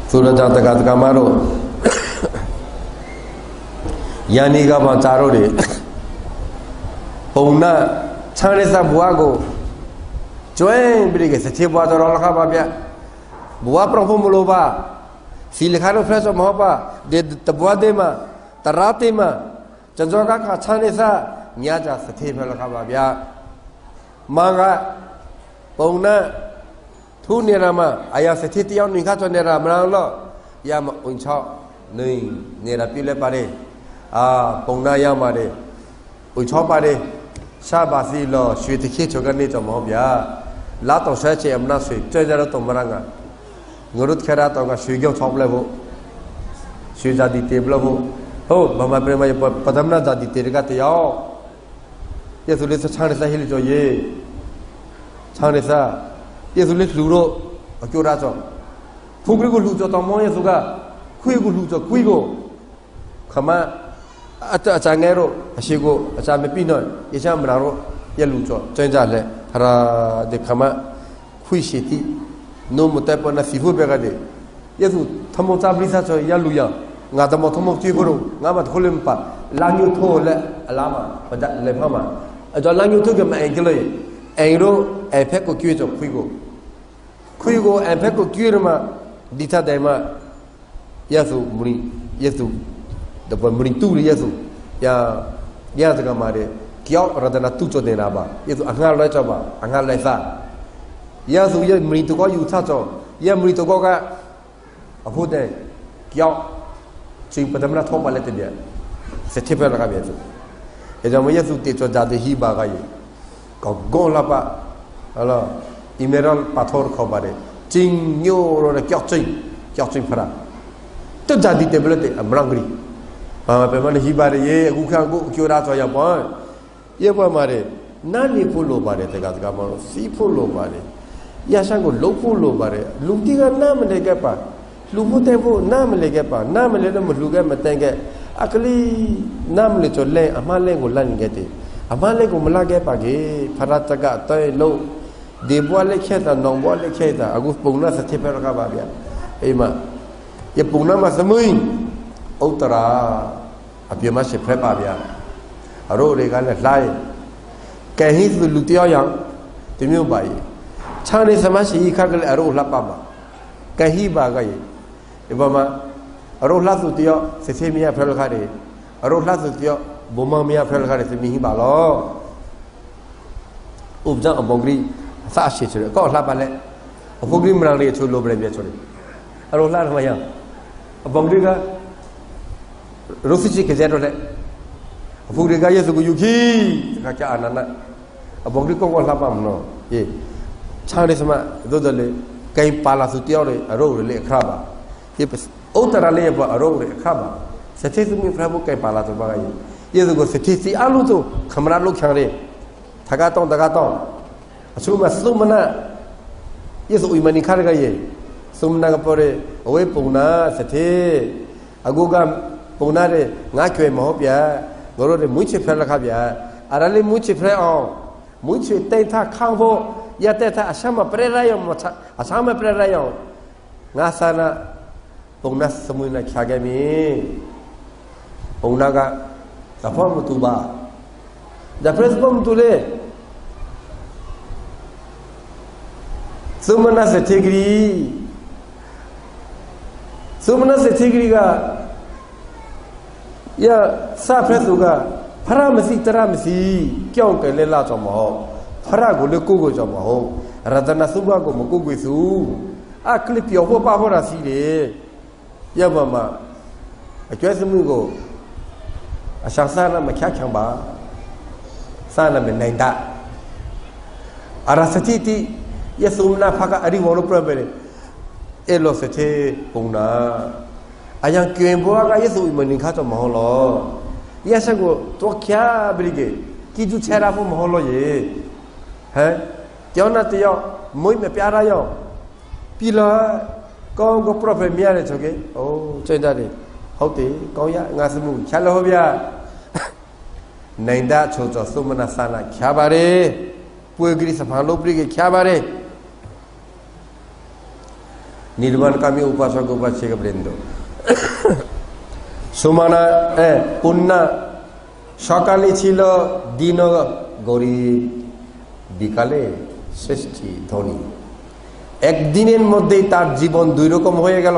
ဆိုတော့တကမာတော့ယာနီကမှကြာတော့တယ်ပုံနာချမ်းရစဘွားကိုကျွင်းပြီးကစချေဘွားတော်လခပါဗျဘွားပရဖမလို့ပါစီလခါတော့ဖရက်မဟုတ်ပါဒီတဘွားတဲ့မှာတရာတဲ့မှာကျန်စောကချမ်းရစညကြစချေဖလခပါဗျမင်္ဂပုံနာသူနေရမှာအရာစတိတယောက်နေခါချနေရမလားလို့ရမအုံချောက်နေရပြလဲပါတယ်ပုံနာရမှာတယ်အုံချောက်ပါတယ်ရှားပါစီလို့ရွှေတခေချောကနေတော့မဟုတ်ဗျာလာတော့ဆက်ချေအမနာဆွေကြဲကြတော့မရငါငရုတ်ခရတော့ကရွှေကြောက်ချောက်လဲဖို့ရွှေဇာတိတေဘလဖို့ဟုတ်ဘာမပြမပဒမနာဇာတိတေကတယောက်ယေဆုလေးချမ်းရစဟိလကြောရေချမ်းရစယေဆုလေးလူတော့အကျိုးရတော့ဖုန်ကလေးကိုလူတော့မောယေဆုကခွေးကိုလူတော့ခွေးကိုခမအချာငယ်တော့အရှိကိုအချာမပြိနော်ယေချာမလာတော့ရလူတော့ကျင်းကြလဲခရာဒီခမခွေးရှိတိနိုမတက်ပနာစီဖို့ပဲကတဲ့ယေဆုသမောချပရိသဆိုရလူရငါတမောသမောကြည့်ကိုငါမထိုးလင်ပါလာညိုထိုးလဲအလားမပဒလေဖမအကြောလာညိုထိုးကမအင်္ဂလိပ်အင်ရိုအဖက်ကိုကြွေးတော့ခွေးကိုအဖက်ကိုကြွေးရမှာဒီထတိုင်မှာယေဆုမူယေဆုတပမူတူယေဆုယာစကမာတဲ့ကြောက်ရဒနာတူချတဲ့နာပါယေဆုအငါလဲချပါအငါလဲစားယေဆုယေမူတူကိုယူချချောယေမူတူကိုကအဖို့တဲ့ကြောက်ချိန်ပဒမနာထောပါလက်တဲ့စတိပရကဘေဆုအဲကြောင့်ယေဆုတေချောကြတဲ့ဟိဘာကယေကောဂွန်လာပါဟလာအီမေရယ်ပါထောခေါ်ပါတယ်ကျင်းညိုရကြောက်ချင်းဖရာတက်ကြဒီတေဘလက်အမရန်ဂရီဘာမပဲမလို့ဟိပါရေအခုခါကိုအကျိုးရဆိုရပေါ့ရေပေါ်မှာနာနေဖို့လိုပါတယ်တကမလို့စီးဖို့လိုပါတယ်ရရှန်ကိုလုံးဖို့လိုပါတယ်လူတီကနာမလဲခဲ့ပါလူမှုတဲ့ဖို့နာမလဲခဲ့ပါနာမလဲတော့မလူခဲ့မတန်ခဲ့အကလေးနာမလဲချောလဲအမလဲကိုလန့်ခဲ့တယ်အမလဲကိုမလာခဲ့ပါကေဖရာတကတဲ့လုံးဒီဘွားလက်ခဲ့တာနောင်ဘွားလက်ခဲ့တာအခုပုံနာစတိပရကပါဗျာအိမယပုံနာမသမုင်းဥတရာအပြမရှိဖက်ပါဗျာအရိုးတွေကလည်းလှိုင်းကဲဟိလူတယောက်យ៉ាងဒီမျိုးပါရေခြံနေစမရှိခါကလေးအရိုးလှပပါကဲဟိပါကရေဒီဘမအရိုးလှစုတယောက်စစ်စေးမရဖက်လခါတယ်အရိုးလှစုတယောက်ဘုံမမရဖက်လခါတယ်စမီဟိပါလောဥပဇံအဘုံဂရီအစရှိချေကောလှပါလေအဘုံဂရီမရလေးချိုလိုပြပြချိုလေအရိုးလှရမရအဘုံဂရီကရိုးစစ်ချေကကြတော့လေအဘုံဂရီကယေစုကိုယူခီကကြအနန္နအဘုံဂရီကောလှပါမနော်ယေခြားလေးစမတို့တယ်လေကိန်ပါလာစုတယောက်လေအရိုးလေအခါပါယေဥတရလေးပါအရိုးလေအခါပါ စတိသမီဖရဘုကေပါလာတော့ပါကယေစုကိုစတိစီအလုံးစုခမရလုခံရဲထကတော့တကတော့အဆူမစုမနာယေစုအမနီခါရကယေစုမနာကပေါ်ရဲအဝေးပုံနာစတိအကူကပုံနာတဲ့ငါကျွေမဟုတ်ဗျာငါတို့တွေမွေးချဖရလခဗျာအရလေးမွေးချဖရအောင်မွေးချတိတ်ထခေါင်းဖို့ရတဲ့ထအဆမပရရယမအဆမပရရယငါဆာနာပုံနာစမွေးနာခါခဲ့မီပုံနာကဖောမတူပါဒါပရက်ပုံတူလေသုမနာစတိဂရီသုမနာစတိဂရီကရစာဖက်သူကဖရမစီတရမစီကြောက်ကလေးလာကြောင့်မဟုတ်ဖရကိုလေကိုကိုကြောင့်မဟုတ်ရတနာစုဘကိုမကိုကိုစုအခလစ်ပြောဖို့ပါဟောတာစီလေရပါမှာအကျွဲစမှုကိုအရှာစားနာမခက်ခံပါစားနာမနိုင်တာအရစတိတိယသုမနာဖကအရိဝလပရပဲအဲလိုစတဲ့ပုံနာအယံကျင်ဘောကယေစုမနင်ခါတော့မဟုတ်လို့ယေစကိုတော့ခ ्या ဘရိကေကိကျူချရာဖို့မဟုတ်လို့ရေဟဲ့ကျောင်းတယောက်မွေးမပြရရောပြီလားကောင်းကိုပရဖက်မြရတယ်ဆိုကေအိုးစိတ်ဓာတ်တွေဟုတ်တယ်ကောင်းရငါစမှုချလို့ဗျာနိုင်တာချိုးတော့သုမနာဆာနာခ ्या ပါれပွေဂရိစဖန်လို့ပရိကေခ ्या ပါれनिर्वाण कामी उपासक उपासक वृंद सुमाना पुन्ना सकाले छिलो दिन गरीब बिकाले श्रेष्ठी धनी एक दिनेर मध्येই तार जीवन दुई रकम হয়ে গেল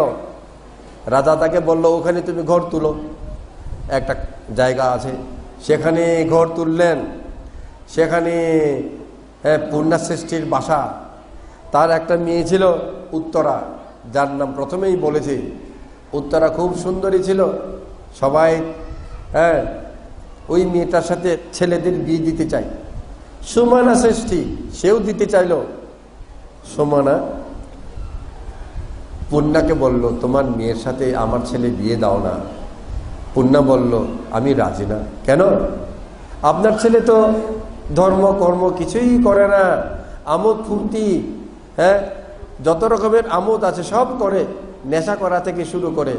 রাজা তাকে বলল ওখানে তুমি ঘর তুলো একটা জায়গা আছে সেখানে ঘর তুললেন সেখানে পুন্না শ্রেষ্ঠীর বাসা তার একটা মেয়ে ছিল উত্তরা যার নাম প্রথমেই বলেছি উত্তরা খুব সুন্দরী ছিল সবাই ওই মেয়েটার সাথে ছেলেদের বিয়ে দিতে চায় সুমানা শ্রেষ্ঠী সেও দিতে চাইল সুমানা পুন্নাকে বলল তোমার মেয়ের সাথে আমার ছেলে বিয়ে দাও না পুন্না বলল আমি রাজি না কেন আপনার ছেলে তো ধর্ম কর্ম কিছুই করে না আমোদ ফুর্তি যত রকমের আমোদ আছে সব করে নেশা করা থেকে শুরু করে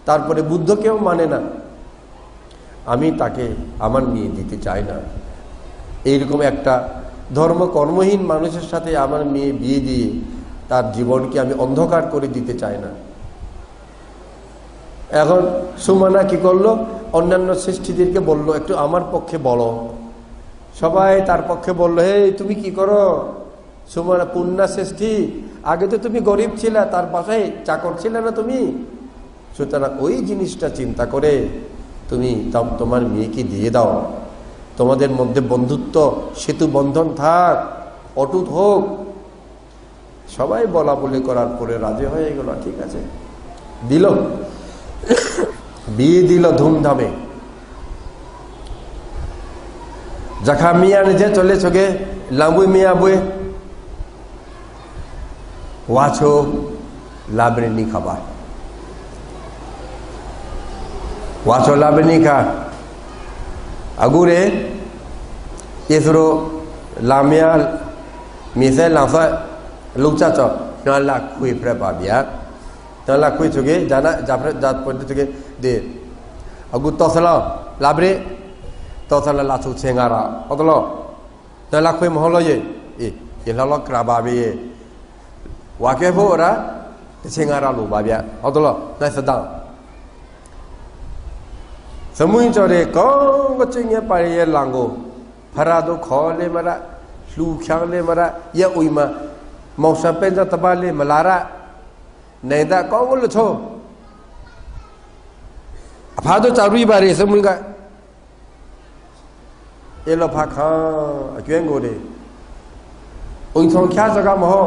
তারপরে বুদ্ধকেও মানে না আমি তাকে আমার মেয়ে দিতে চাই না এইরকম একটা ধর্ম কর্মহীন মানুষের সাথে আমার মেয়ে বিয়ে দিয়ে তার জীবনকে আমি অন্ধকার করে দিতে চাই না এখন সুমানা কি করলো অন্যান্য শ্রেষ্ঠীদেরকে বলল একটু আমার পক্ষে বলো সবাই তার পক্ষে বলল হে তুমি কি করো সুমানা পুন্না শ্রেষ্ঠী আগে তো তুমি গরিব ছিলে তার বাসায় চাকর ছিলে না তুমি সুতরাং ওই জিনিসটা চিন্তা করে তুমি তোমার মেয়েকে দিয়ে দাও তোমাদের মধ্যে বন্ধুত্ব সেতু বন্ধন থাক অটুট হোক সবাই বলা বলি করার পরে রাজি হয়ে গেল ঠিক আছে দিল বিয়ে দিল ধুমধামে জাখা মিয়া নিজে চলে চগে লাম্বুই মিয়া বই वाचो लाबरेनी खाबा वाचो लाबरेनी खा अगुरे येसरो लामिया मिसे लांसा लुचा चो नाला खुई प्रेपा बिया नाला खुई चुके जाना जाप्रे जात पड़ते चुके दे अगु तोसला लाबरे तोसला लाचु चेंगारा अतलो नाला खुई महलो ये लालो क्राबा भी वाके हो रहा चेंगारा लो बाबिया अतलो नाइ सदां समुई चोरे कौन बच्चे पारे ये लांगो फरा दो खोले मरा लू ख्यांगले मरा ये उइमा मौसम पे जा तबाले मलारा नहीं दा कौन बोलो छो अफादो चारुई बारे समुई का ये लो फाखा अक्वेंगो दे उन संख्या जगह महो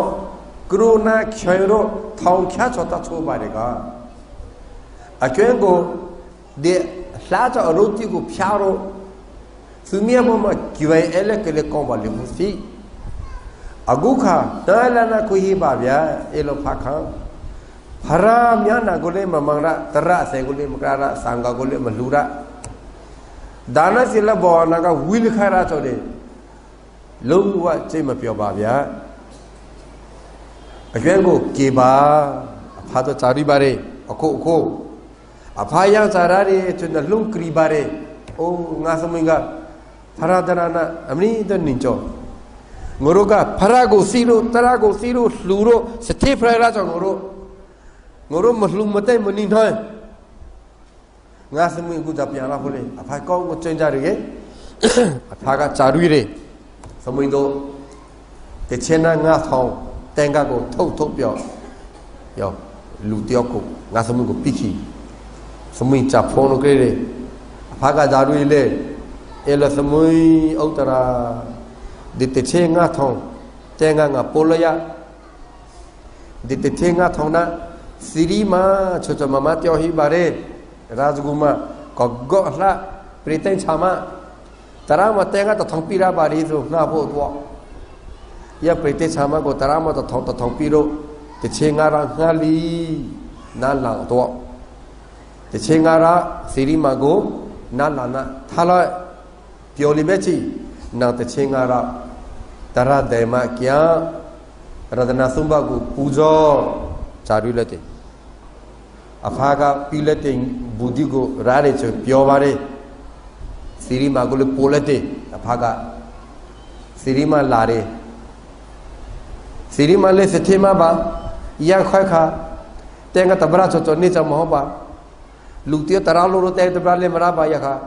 करुणा क्षयरो थांख्या छोटा छो बारेगा अक्वेंगो दे लाचा अरोती को प्यारो सुमिया बोमा किवाई एले के लिए कौन वाले मुसी अगुखा नाला ना कोई बाबिया एलो फाखा Haramnya nagole mamangra terak saya gole makara sangga gole melura dana sila bawa naga wil khara chode lu wa chei ma pyo ba bya akwen ko ke ba apha to chari bare ako apha yang charare chuna lung kri bare o nga saminga haradana na amni to nincho ngoroga pharago siro tarago siro luro sethe phra cho ngoro mahlum mate mani thoi nga sami ku ja pya la phole apha kaung ko chen ja re apha ka charui re samui do te chena nga thong tenga ko thok pyo yo lu tyo ko nga sami ko pikhi samui cha phone no kre re apha ka charui le ela samui autara de te che nga thong tenga nga polaya de te che nga thong na Sirima chocho mama tyo hi bare rajguma koggo la priten chama tarama tenga to thongpira bari so nga bo to ya priten chama ko tarama to thongpiro te chenga ra ngali na la to te chenga ra sirima go na la na thala pyoli bechi na te chenga ra tara dema kya radana sumba ko pujo charu late Afaga pilate budi go rare cho piovare sirima gole polate afaga sirima lare sirima le sethema ba yang khoi kha tenga tabra cho ni cha mo ba luktiya taralo ro te tabra le mara ba ya kha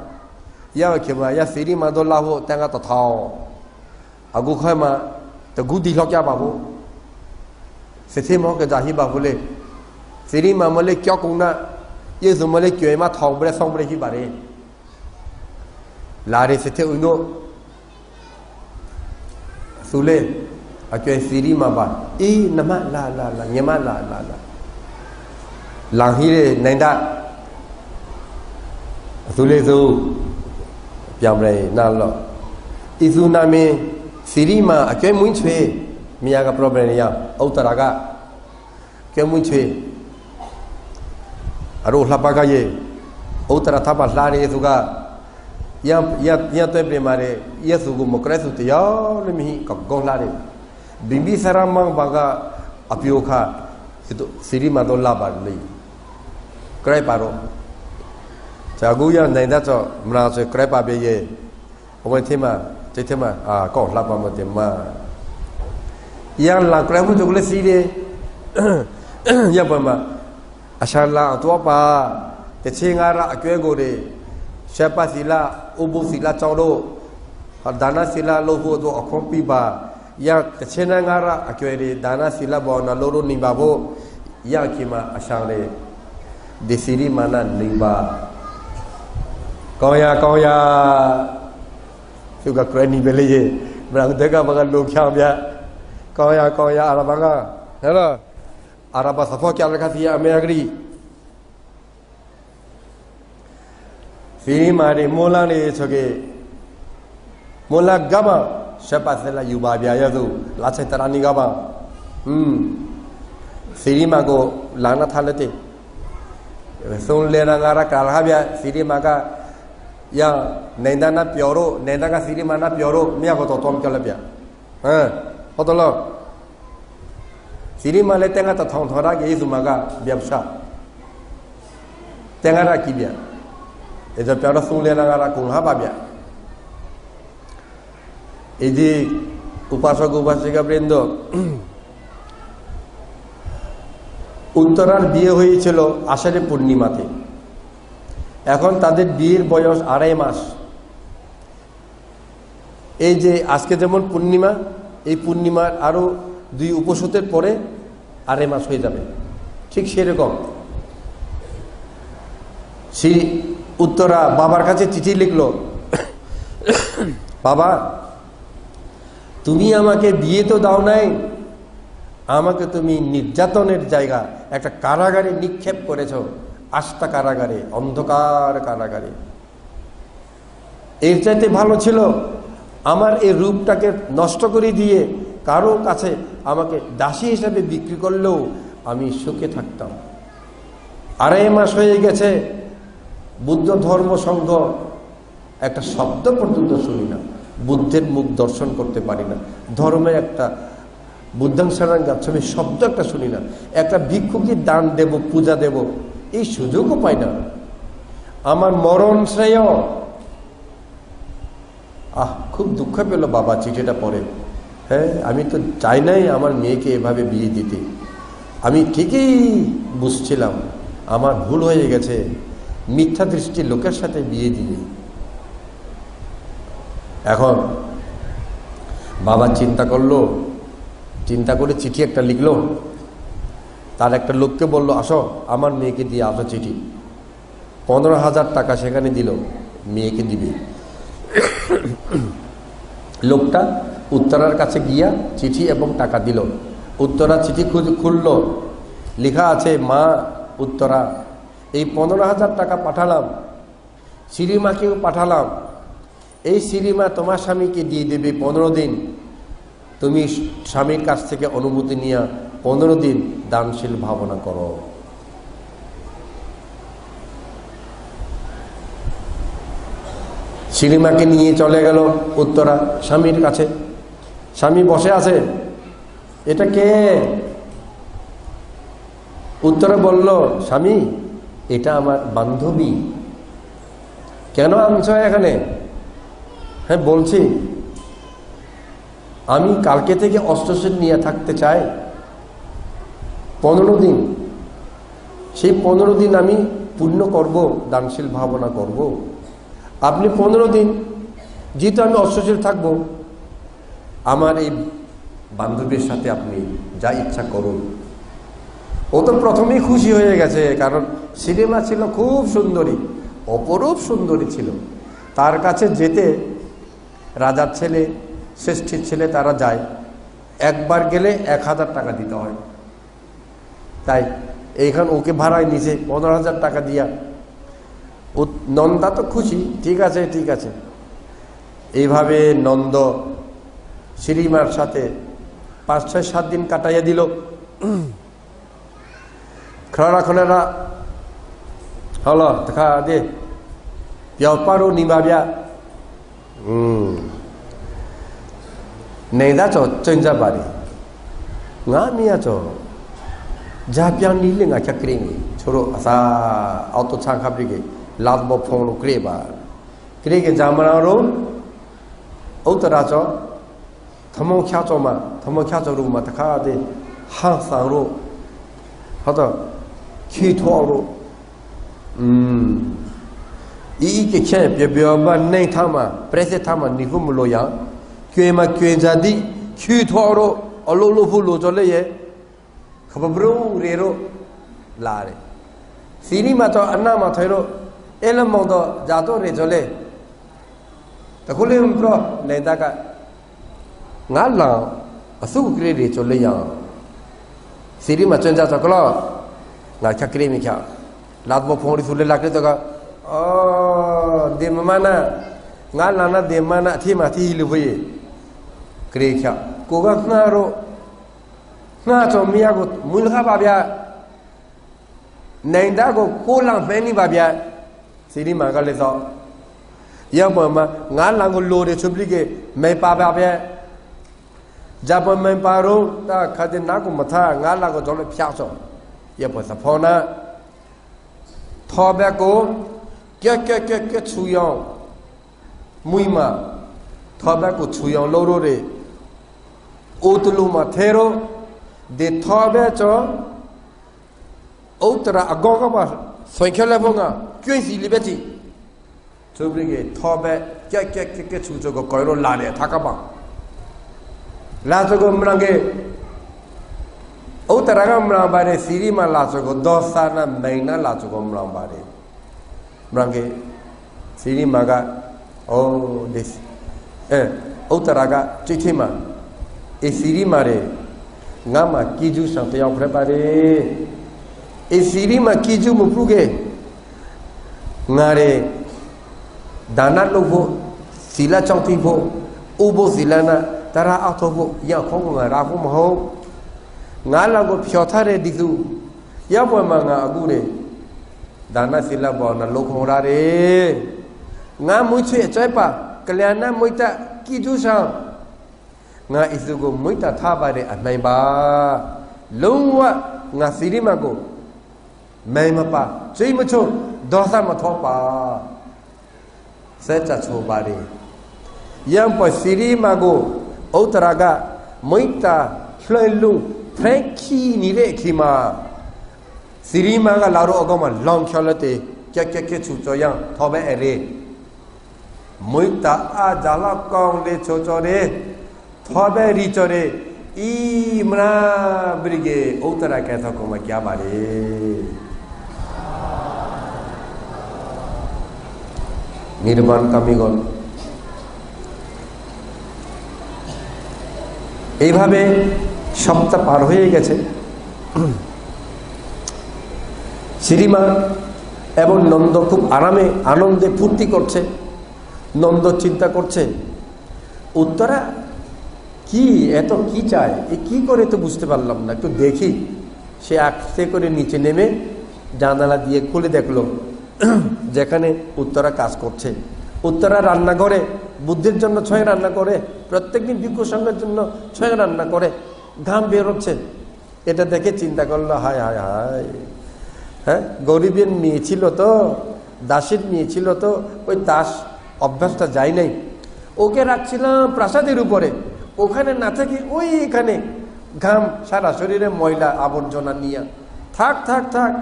ya khema ya sirima do la ho tenga ta thao agu khoi ma tagu di lok ya ba bo sethema ga jahi ba bole Sirima male kyo kuna yesu male kyo ma thong bre song bre hi bare lare sethe uno sule akyo sirima ba e nama la nyama la lang hi re nainda sule so pyam re na lo isu na me sirima akyo mun chwe miya ka problem ya autara ga kyo mun chwe Aro lapaga ye, outra tapa lari esuga, ya te primare, yesugu mokresu te ya lemi kagong lari, bimbi saramang baga apioka itu sirima do labar lei, krai paro, jaguya naida cho merasu krai pabe ye, omen tema, kau lapa mo tema, yang la krai mo jogule sire, ya pama. Ashala tua pa te chingara akwe gore shepa sila ubu sila chawdo dana sila loho do akompi ba ya te chena ngara akwe re dana sila bo na loro nimba bo ya kima ashale de siri mana nimba kaya suka kreni bele ye brang dega bagal lo kya bya kaya arabanga hello Araba safo kya rakha thiya me agri Sirima re mola ne choge mola gama shepa sela yuba bya ya so la chai tarani gaba Sirima go lana thalate son le na ngara kalha bya Sirima ka ya nenda na pyoro nenda ka Sirima na pyoro me ko to tom kala bya hodolo Sirima le tenga ta thong thora ge izumaga byabsha tenga ra kibya eja pyara sule na gara kunha babya eji upasok upasika brindo উত্তরার বিয়ে হয়েছিল আষাঢ়ে পূর্ণিমাতে এখন তাদের বিয়ের বয়স 2.5 মাস এই যে আজকে যেমন পূর্ণিমা এই পূর্ণিমার আরো 2 উপসতের পরে 2.5 মাস হয়ে যাবে ঠিক সেরকম সেই উত্তরা বাবার কাছে চিঠি লিখলো বাবা তুমি আমাকে বিয়ে তো দাও নাই আমাকে তুমি নির্যাতনের জায়গা একটা কারাগারে নিক্ষেপ করেছো আস্তা কারাগারে অন্ধকার কারাগারে এর চাইতে ভালো ছিল আমার এই রূপটাকে নষ্ট করে দিয়ে কারো কাছে আমাকে দাসী হিসেবে বিক্রি করলেও আমি সুখে থাকতাম। 2.5 মাস হয়ে গেছে বুদ্ধ ধর্ম সংঘ একটা শব্দ পর্যন্ত শুনি না, বুদ্ধের মুখ দর্শন করতে পারি না, ধর্মে একটা বুদ্ধং শরণং গচ্ছামি শব্দ একটা শুনি না, একটা ভিক্ষুকে দান দেব, পূজা দেব, এই সুযোগও পাই না। আমার মরণ শ্রেয়। খুব দুঃখ পেল বাবা চিঠিটা পড়ে। হ্যাঁ, আমি তো চাই নাই আমার মেয়েকে এভাবে বিয়ে দিতে। আমি ঠিকই বুঝছিলাম আমার ভুল হয়ে গেছে, মিথ্যা দৃষ্টির লোকের সাথে বিয়ে দিয়ে। এখন বাবা চিন্তা করলো, চিন্তা করে চিঠি একটা লিখলো, তার একটা লোককে বলল আসো আমার মেয়েকে দিয়ে আসো চিঠি। 15,000 টাকা সেখানে দিল, মেয়েকে দিবে। লোকটা উত্তরার কাছে গিয়া চিঠি এবং টাকা দিল। উত্তরা চিঠি খুলল, লেখা আছে মা উত্তরা, এই 15,000 টাকা পাঠালাম, শ্রীমাকেও পাঠালাম, এই শ্রীমা তোমার স্বামীকে দিয়ে দেবে 15 দিন। তুমি স্বামীর কাছ থেকে অনুমতি নিয়ে 15 দিন দানশীল ভাবনা করো। শ্রীমাকে নিয়ে চলে গেল উত্তরা স্বামীর কাছে। স্বামী বসে আছে, এটা কে? উত্তরা বলল স্বামী এটা আমার বান্ধবী। কেন আনছ এখানে? হ্যাঁ বলছি, আমি কালকে থেকে অষ্টশীল নিয়ে থাকতে চাই 15 দিন। সেই 15 দিন আমি পূর্ণ করব, দানশীল ভাবনা করব। আপনি 15 দিন যেহেতু আমি অষ্টশীল থাকবো, আমার এই বান্ধবীর সাথে আপনি যা ইচ্ছা করুন। ও তো প্রথমেই খুশি হয়ে গেছে, কারণ শ্রীমা ছিল খুব সুন্দরী, অপরূপ সুন্দরী ছিল। তার কাছে যেতে রাজার ছেলে, শ্রেষ্ঠীর ছেলে তারা যায়, একবার গেলে 1000 টাকা দিতে হয়। তাই এইখান ওকে ভাড়ায় নিছে 15,000 টাকা দিয়া। নন্দা তো খুশি, ঠিক আছে ঠিক আছে। এইভাবে নন্দ শ্রীমার সাথে 5, 6, 7 দিন কাটাইয়া দিল। খরা হলো দেখা দে পারো নিবাবিয়া নেদা চঞ্জা বাড়ি ngã mía cho giá piang ní lên ngã chắc kêu nghe choro asa auto sang khắp đi cái lát bộ phong nó kêu bà kêu cái giá mà rồi auto ra cho thằng mong khao cho mà thằng mong khao cho rồi mà thằng khác đi hàng sang rồi hả đó khi thua rồi ý cái chuyện bây giờ mà nên tham mà presse tham mà níu một lối yang kêu mà kêu ra đi khi thua rồi alo lo phu lo cho lấy ye khababro re ro la re siri ma to anna ma thai ro elam mong to ja to re cho le ta khole pro nei ta ka nga la asu kre re cho le ya siri ma chen ja cho klo nga kha kre mi kha lat bo phong ri su le la kre to ka de ma na nga la na de ma na thi ma thi lu ye kre kha cô gắng nga cho mía của muốn khá bà bia nên đã có cô làm phép đi bà bia xí đi mà cái lấy sao giờ mà ngã làm cái lô để chụp đi cái mấy bà bia giờ mà mấy bà rồi ta khai đến nát cũng mà tha ngã làm cái chỗ này phiêu rồi giờ mà sắp phone na thò bé cô cái chui yong mui mà thò bé cô chui yong lâu rồi đấy Utulu mathero de thobe cho utra agoga ba soikhela bonga kyoi si libeti chobrige thobe ke chu cho ko koiro la le thaka ba la cho ko mrange utra ga mrang ba de siri ma la cho ko dosa na maina la cho ko mrang ba de mrange siri ma ga oh this utra ga chithi ma e siri mare ngama kiju sang te yang prepare e siri ma kiju mu pruge ngare dana lobo sila chong ti bo ubo sila na tara atho bo ya khong nga ra ko mo ngã là có phiêu thà để đi du ya bồi mà ngã agu để dana sila bò na lô không ra để ngã mũi chuyện trái pa cái liền na mũi ta kí chú sao ngã isu go mũi ta tha ba để anh này ba lông wa ngã siri mà go mày mà pa chơi mà cho đó sao mà thọ pa sẽ chả cho ba để yang pa siri mà go outaraga mũi ta khơi lung Frankie ni re khi mà Siri mà cái lão rồi mà long cho lên thì cái chủ cho yang thọ bé ở mới ta à giá là con để cho đấy thọ bé đi cho đấy y mà bây giờ ô tô ra cái thằng con mà kia bà đấy Nirvan kami gon এইভাবে সপ্তাহ পার হয়ে গেছে শ্রীমা এবং নন্দ খুব আরামে আনন্দে ফুর্তি করছে নন্দ চিন্তা করছে উত্তরা কি এত কি চায় এ কি করে তো বুঝতে পারলাম না একটু দেখি সে আস্তে করে নিচে নেমে জানালা দিয়ে খুলে দেখলো যেখানে উত্তরা কাজ করছে উত্তরা রান্নাঘরে বুদ্ধির জন্য ছয় রান্না করে প্রত্যেকদিন ভিক্ষু সঙ্গের জন্য ছয় রান্না করে ঘাম বেরোচ্ছে এটা দেখে চিন্তা করলো হায় হায় হায় হ্যাঁ গরিবের মেয়ে ছিল তো দাসের মেয়ে ছিল তো ওই দাস অভ্যাসটা যায় নাই ওকে রাখছিলাম প্রাসাদের উপরে ওখানে না থেকে ওই এখানে ঘাম সারা শরীরে ময়লা আবর্জনা নিয়ে থাক থাক থাক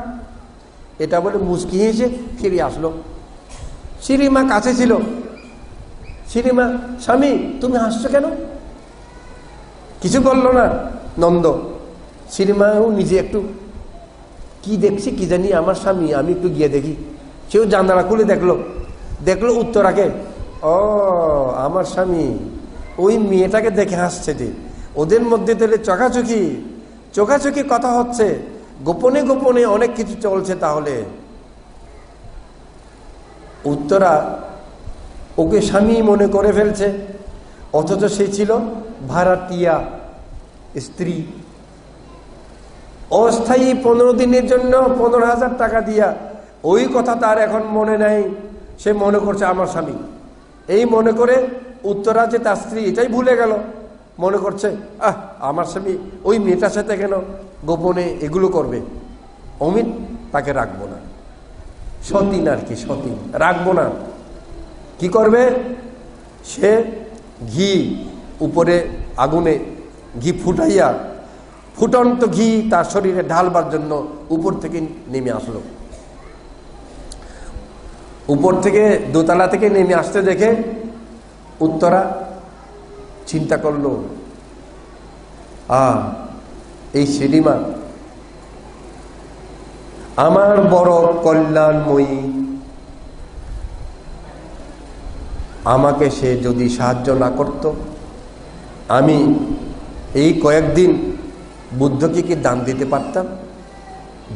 এটা বলে মুচকি হেসে ফিরে আসলো শ্রীমা কাছে ছিল শ্রীমা স্বামী তুমি হাসছো কেন কিছু বললো না নন্দ শ্রীমাও নিজে একটু কি দেখছি কি জানি আমার স্বামী আমি একটু গিয়ে দেখি সেও জানালা খুলে দেখলো উত্তরাকে ও আমার স্বামী ওই মেয়েটাকে দেখে হাসছে যে ওদের মধ্যে তাহলে চোখাচোখি কথা হচ্ছে গোপনে গোপনে অনেক কিছু চলছে তাহলে উত্তরা ওকে স্বামী মনে করে ফেলছে অথচ সে ছিল ভাড়াটিয়া স্ত্রী অস্থায়ী 15 দিনের জন্য 15,000 টাকা দিয়া ওই কথা তার এখন মনে নাই সে মনে করছে আমার স্বামী এই মনে করে উত্তরা যে তার স্ত্রী এটাই ভুলে গেল মনে করছে আমার স্বামী ওই মেয়েটার সাথে কেন গোপনে এগুলো করবে অমিত তাকে রাখবো না সতীন আর কি সতীন রাখবো না কি করবে সে ঘি উপরে আগুনে ঘি ফুটাইয়া ফুটন্ত ঘি তার শরীরে ঢালবার জন্য উপর থেকে নেমে আসলো উপর থেকে দোতলা থেকে নেমে আসতে দেখে উত্তরা চিন্তা করলো এই শ্রীমা আমার বড় কল্যাণময়ী আমাকে সে যদি সাহায্য না করত আমি এই কয়েকদিন বুদ্ধকে কি দান দিতে পারতাম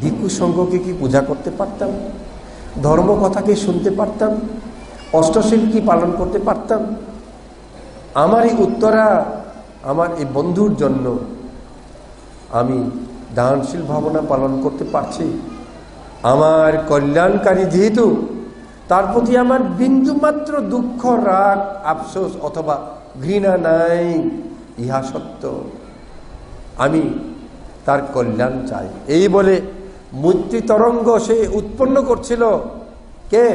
ভিক্ষু সংঘকে কি পূজা করতে পারতাম ধর্ম কথাকে শুনতে পারতাম অষ্টশীল কি পালন করতে পারতাম আমার এই উত্তরা আমার এই বন্ধুর জন্য আমি দানশীল ভাবনা পালন করতে পারছি আমার কল্যাণকারী যেহেতু তার প্রতি আমার বিন্দুমাত্র দুঃখ রাগ আফসোস অথবা ঘৃণা নাই ইহা সত্য আমি তার কল্যাণ চাই এই বলে মৈত্রী তরঙ্গ সে উৎপন্ন করছিল কে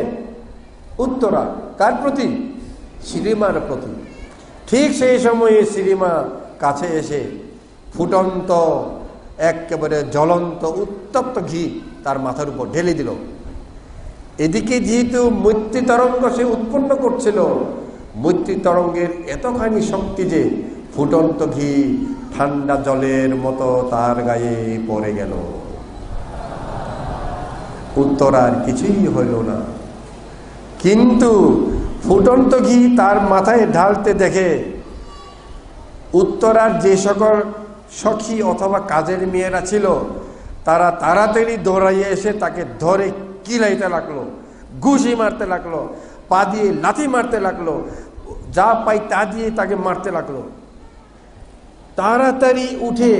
উত্তরা কার প্রতি শ্রীমার প্রতি ঠিক সেই সময়ে শ্রীমা কাছে এসে ফুটন্ত একেবারে জ্বলন্ত উত্তপ্ত ঘি তার মাথার উপর ঢেলে দিল এদিকে যেহেতু মৈত্রী তরঙ্গ সে উৎপন্ন করছিল মৈত্রী তরঙ্গের এতখানি শক্তি যে ফুটন্ত ঘি ঠান্ডা জলের মতো তার গায়ে পড়ে গেল উত্তরার কিছুই হইল না কিন্তু ফুটন্ত ঘি তার মাথায় ঢালতে দেখে উত্তরার যে সকল সখী অথবা কাজের মেয়েরা ছিল তারা তাড়াতাড়ি দৌড়াইয়ে এসে তাকে ধরে কিলাইতে লাগলো ঘুষি মারতে লাগলো পা দিয়ে লাথি মারতে লাগলো যা পাই তা দিয়ে তাকে মারতে লাগলো তাড়াতাড়ি উঠে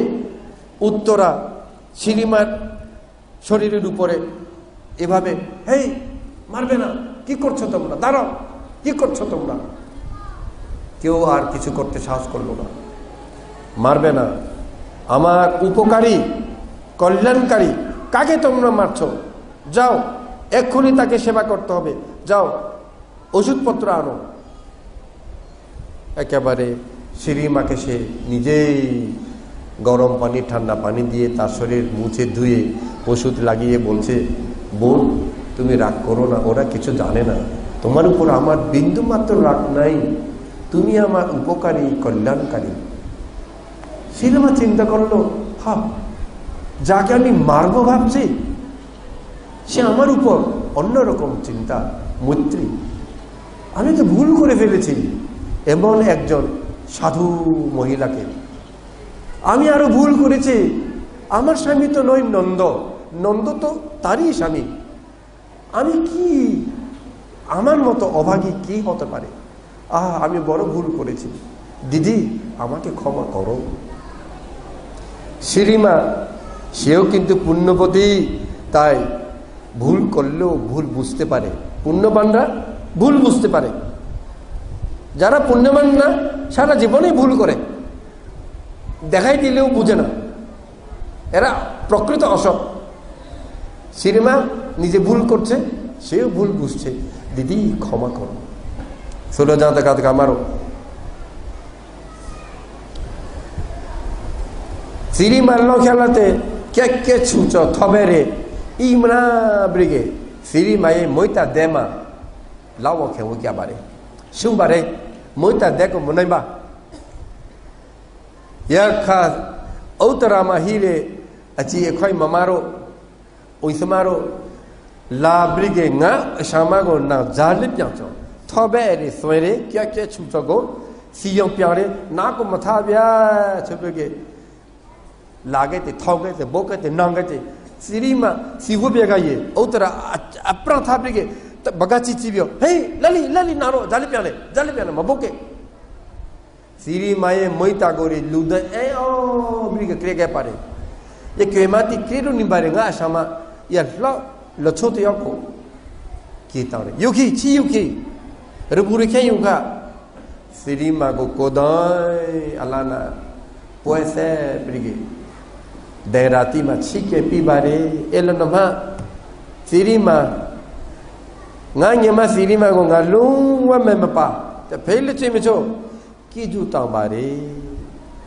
উত্তরা সিরিমার শরীরের উপরে এভাবে হেই মারবে না কি করছো তোমরা দাঁড়াও কি করছো তোমরা কেউ আর কিছু করতে সাহস করলো না মারবে না আমার উপকারী কল্যাণকারী কাকে তোমরা মারছো যাও এক্ষুনি তাকে সেবা করতে হবে যাও ওষুধপত্র আনো একেবারে সিরিমাকে সে নিজেই গরম পানি ঠান্ডা পানি দিয়ে তার শরীর মুছে ধুয়ে ওষুধ লাগিয়ে বলছে বোন তুমি রাগ করো না ওরা কিছু জানে না তোমার উপর আমার বিন্দু মাত্র রাগ নাই তুমি আমার উপকারী কল্যাণকারী সিরিমা চিন্তা করলো হা যাকে আমি মারবো ভাবছি সে আমার উপর অন্যরকম চিন্তা মৈত্রী আমি তো ভুল করে ফেলেছি এমন একজন সাধু মহিলাকে আমি আরো ভুল করেছি আমার স্বামী তো নয় নন্দ নন্দ তো তারই স্বামী আমি কি আমার মতো অভাগী কি হতে পারে আমি বড় ভুল করেছি দিদি আমাকে ক্ষমা করো সিরিমা সেও কিন্তু পুণ্যবতী তাই ভুল করলেও ভুল বুঝতে পারে পুণ্যবানরা ভুল বুঝতে পারে যারা পুণ্যবান না সারা জীবনে ভুল করে দেখাই দিলেও বুঝে না এরা প্রকৃত অসৎ সিরিমা নিজে ভুল করছে সেও ভুল বুঝছে দিদি ক্ষমা করো ষোলো যা দেখা দেখা আমারও সিরিমার লো খেলাতে কে কে ছুচ থবেরে ইমরা ব্রিগে সিরিমায়ে মইতা দেমা লাও খেও क्या बारे શું बारे મોઈતા દેકો મનઈબા યખા ઔતરામાં હીરે અચી એખોઈ મમારો ઓઈસમારો લા બ્રિગે nga શામાગો ના જાલિ પ્યાચો થોબે રે સ્વેરે ક્યા ક્યા છુચગો સિયમ પ્યારે ના કો મથા ब्या છબેગે લાગે તે થોગે તે બોકે તે નાંગે તે સિરીમાં સિગુ બેગા યે ઔતરા અપ્રા થા બ્રિગે बगाची चीबियो हे लली लली नारो जाली प्याले मबोके सीरी माये मोइता गोरी लुद ए ओ ब्रिगे क्रे के पारे ये केमाती क्रेरो निबारेगा शामा या लछोते यको कीतारे युकी ची युकी रबुरे के युका सीरी मागो कोदाय अलाना पोएसे ब्रिगे देराती मा छिके पीबारे एलनमा सीरी मा ngai ma siri ma ko nga long wa me ma pa te phel che me cho ki ju taw ba re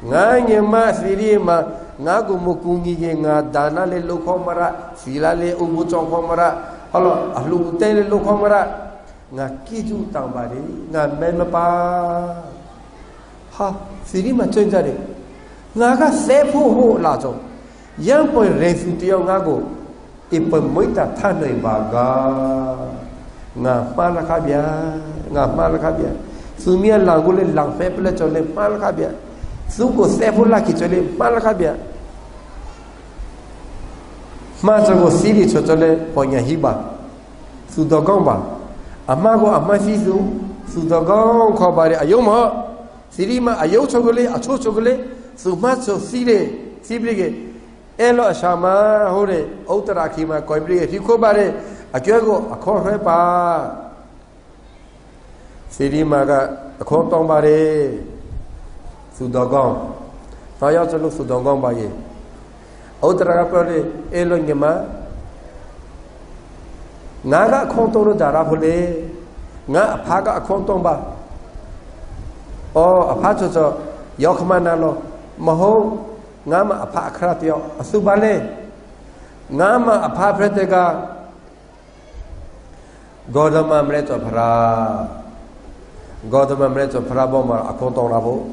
ngai ma siri ma nga ko mo ku ngi ge nga dana le lo kho mara sila le u bu chong kho mara halo alu te le lo kho mara nga ki ju taw ba re nga me ma pa ha siri ma chen ja re nga ka se pho ho la cho yang po re su ti yaw nga ko e po moi ta tha nai ba ga nga pala kabia nga pala kabia sumia langule lang peple chole pala kabia suko sepula ki chole pala kabia ma chago siri chole ponya hiba sudogomba amago amasi sudogom khobare ayoma siri ma ayo chogole acho chogole suma cho sire sibrige elo ashama hore outara khima koibrige rikho bare अक्योगो अखो है पा सीरी मागा अखो तों बारे सुदगम ताया चलो सुदगम बाये औतरा परे एलो न्यमा नागा अखो तों रो जारा भले nga aphaga akhon tong ba o apha cho cho yokhma na lo maho nga ma apha akhra tyo asubale nga ma apha phetega Godama mreto phra bo ma akhon tong la bo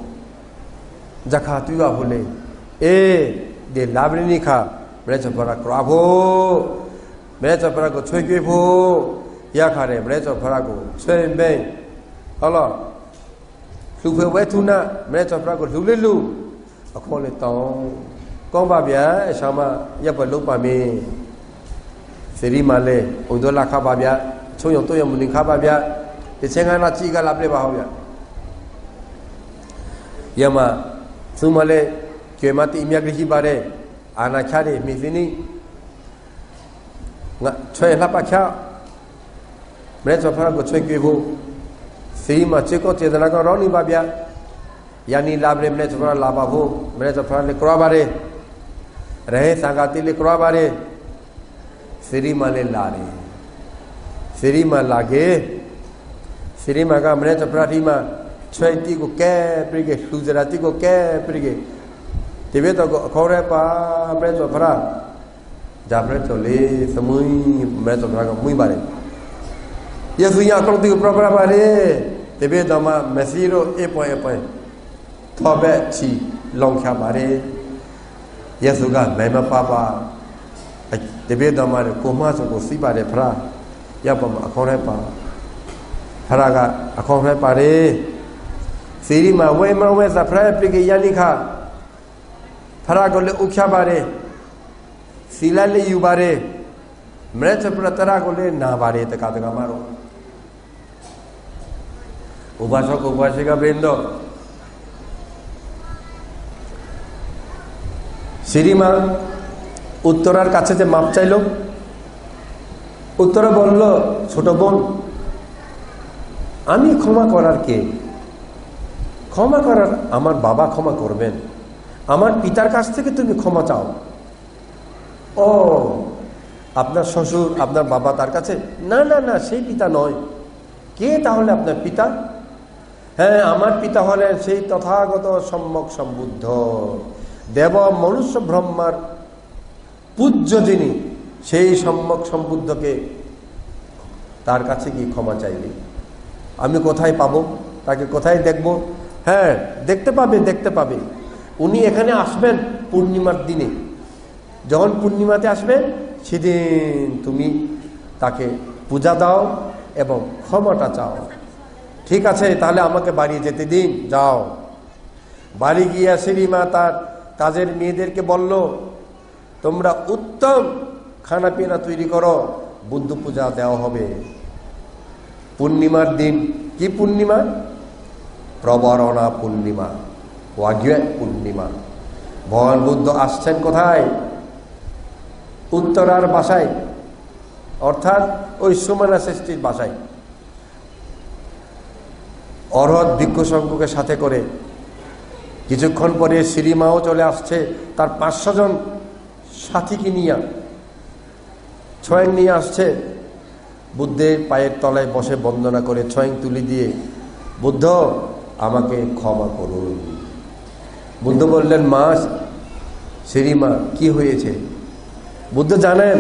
jakha tu ga hole de labrini kha mreto phra kra bo mreto phra ko chwe kwe bo ya kha de mreto phra ko chwe be hala lu phe we thu na mreto phra ko lu le lu akhon le tong kong ba bya shama yap ba lo pa me seri ma le odola kha ba bya chung yong to yong muning kha ba bya de chen ga na chi ga la ple ba ho bya yama sumale kwe ma ti imya grihi ba re อาณาชาติมีสินี่ช่วยรับประชาเมื่อจะพระก็ช่วยกิบุสีมาเชื่อก็เจตนาก็ร้อนนี่บาบยายานีลาบเรเมื่อจะพระลาบาบุเมื่อจะพระเล็กครัวบาร์เร่สังกัดเล็กครัวบาร์สิริมาเลลารีสิริมาลาเกสิริมาก็เมื่อจะพระที่มาช่วยที่ก็แก่ปริเกสุจริตที่ก็แก่ปริเกที่เวทก็เขาเรียกว่าเมื่อจะพระจับเมื่อจะเลี้ยสมุยเมื่อจะพระก็มุยบาร์ยาสุยาตรงที่ก็พระบาร์ที่เวทมาเมสซี่โร่เอปอยทอเบชีลองแค่บาร์ยาสุกาไม่มาป้าป้าที่เวทมาเนี่ยกูมาสุกุสิบาร์พระยาปมาเขาเรียกว่าพระก็เขาเรียกบาร์สิริมาเว้ยมาเว้ยสัพพะปริเกยานิข้าพระก็เลยอุขยาบาร์ศิลาเลยอยู่บาร์เมื่อจะพระตระก็เลยนาบาร์ตะกามารุอุบาสกอุบาสิกาเบนโดสิริมาอุตตราকাছে যে মাপ চাইলো উত্তরা বলল ছোট বোন আমি ক্ষমা করার কে ক্ষমা করার আমার বাবা ক্ষমা করবেন আমার পিতার কাছ থেকে তুমি ক্ষমা চাও ও আপনার শ্বশুর আপনার বাবা তার কাছে না না না সেই পিতা নয় কে তাহলে আপনার পিতা হ্যাঁ আমার পিতা হলেন সেই তথাগত সম্যক সম্বুদ্ধ দেব মনুষ্য ব্রহ্মার পূজ্য যিনি সেই সম্যক সম্বুদ্ধকে তার কাছে কি ক্ষমা চাইবে আমি কোথায় পাবো তাকে কোথায় দেখব হ্যাঁ দেখতে পাবে উনি এখানে আসবেন পূর্ণিমার দিনে যখন পূর্ণিমাতে আসবেন সেদিন তুমি তাকে পূজা দাও এবং ক্ষমাটা চাও ঠিক আছে তাহলে আমাকে বাড়ি যেতে দিন যাও বাড়ি গিয়া শ্রীমা তার কাজের মেয়েদেরকে বলল তোমরা উত্তম খানা পিনা তৈরি করো বুদ্ধ পূজা দেওয়া হবে পূর্ণিমার দিন কি পূর্ণিমা প্রবরণা পূর্ণিমা ওয়াগ্যা পূর্ণিমা ভগবান বুদ্ধ আসছেন কোথায় উত্তরার বাসায় অর্থাৎ ওই সুমানা শ্রেষ্ঠীর বাসায় অরহত ভিক্ষু সংঘকে সাথে করে কিছুক্ষণ পরে শ্রীমাও চলে আসছে তার 500 জন সাথীকে নিয়ে ছয়ং নিয়ে আসছে বুদ্ধের পায়ের তলায় বসে বন্দনা করে ছয়ং তুলি দিয়ে বুদ্ধ আমাকে ক্ষমা করুন বুদ্ধ বললেন মা শ্রীমা কি হয়েছে বুদ্ধ জানেন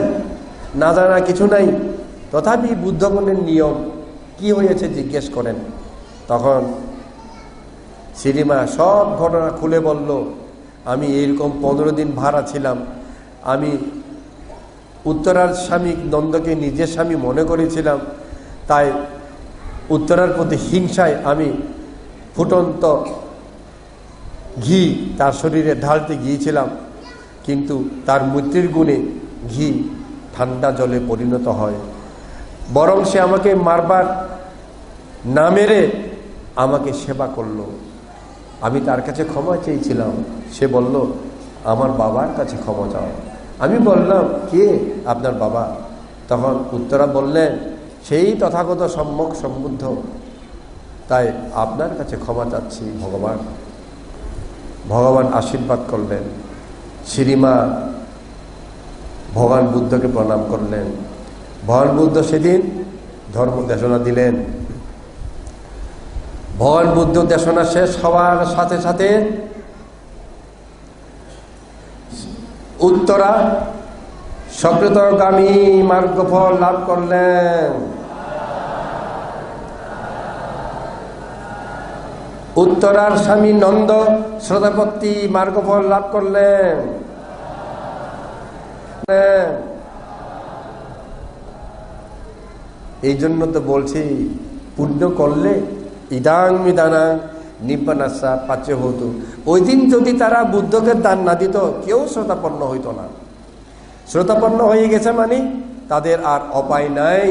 না জানা কিছু নাই তথাপি বুদ্ধগণের নিয়ম কি হয়েছে জিজ্ঞেস করেন তখন শ্রীমা সব ঘটনা খুলে বলল আমি এরকম 15 দিন ভাড়া ছিলাম আমি উত্তরার স্বামী নন্দকে নিজের স্বামী মনে করেছিলাম তাই উত্তরার প্রতি হিংসায় আমি ফুটন্ত ঘি তার শরীরে ঢালতে গিয়েছিলাম কিন্তু তার মৃত্যুর গুণে ঘি ঠান্ডা জলে পরিণত হয় বরং সে আমাকে মারবার না মেরে আমাকে সেবা করলো আমি তার কাছে ক্ষমা চেয়েছিলাম সে বলল আমার বাবার কাছে ক্ষমা চাও আমি বললাম কে আপনার বাবা তখন উত্তরা বললেন সেই তথাগত সম্যক সম্বুদ্ধ তাই আপনার কাছে ক্ষমা চাচ্ছি ভগবান আশীর্বাদ করলেন শ্রীমা ভগবান বুদ্ধকে প্রণাম করলেন ভগবান বুদ্ধ সেদিন ধর্ম দেশনা দিলেন ভগবান বুদ্ধ দেশনা শেষ হওয়ার সাথে সাথে উত্তরা সক্রতগামী মার্গফল লাভ করলেন উত্তরার স্বামী নন্দ শ্রোতাপত্তি মার্গফল লাভ করলেন এই জন্য তো বলছি পুণ্য করলে ইদাং মিদানাং নিব্বানাসা পাচ্য হতো ওই দিন যদি তারা বুদ্ধকে দান না দিত কেউ শ্রোতাপন্ন হইত না শ্রোতাপন্ন হয়ে গেছে মানে তাদের আর অপায় নাই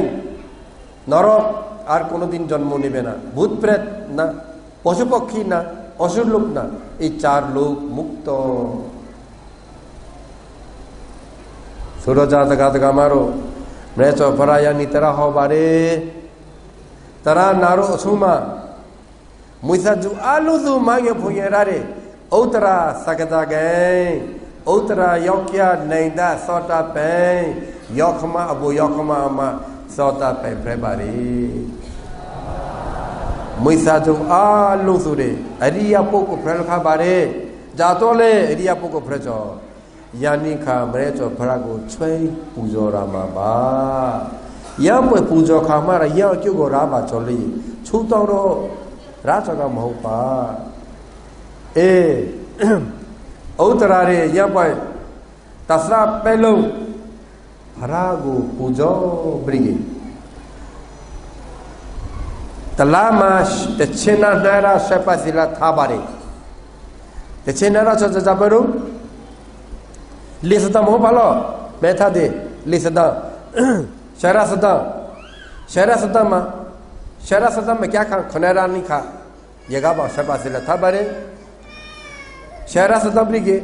নরক আর কোনোদিন জন্ম নেবে না ভূত প্রেত না পশু পক্ষী না অসুর লোক না এই 4 লোক মুক্ত ဆိုတော့ဇာတကမတို့မြတ်စွာဘုရားယန္တိတရဟောပါတယ်တရနာရောအဆုံးမမွေစာကျူအလုံးစုံမရဖွင့်ရတဲ့ဥတ္တရာသကတကံဥတ္တရာရောက်ကြနိုင်တာသောတာပန်ရောက်ခမအဘူရောက်ခမအမသောတာပန်ပြပါလေမွေစာကျူအလုံးစုံတဲ့အရိယပုဂ္ဂိုလ်ပြခါပါတယ်ဇာတော်လေအရိယပုဂ္ဂိုလ်ပြကြောယာနိခာမရဲကျော်ဖရကိုချွေးပူဇော်ရမှာပါရပွေပူဇော်ခါမှာရရောက်ကျုပ်ကိုရာပါကျော်လေးချူတော်တော့ရာဇကမဟုတ်ပါအေးဥတ္တရာရဲ့ရပွေတသပဲလုံးဖရာကိုပူဇော်ပြီးတလာမတချင်နာရာဆပ်ပစီလာထားပါတယ်တချင်နာရာဆက်ကြပါတော့လေစတမောပါလို့မဲထားတဲ့လေစတရှာရစတမक्या खान खनेरा नहीं खा ये गा बा शबा से था बारे शारा सत के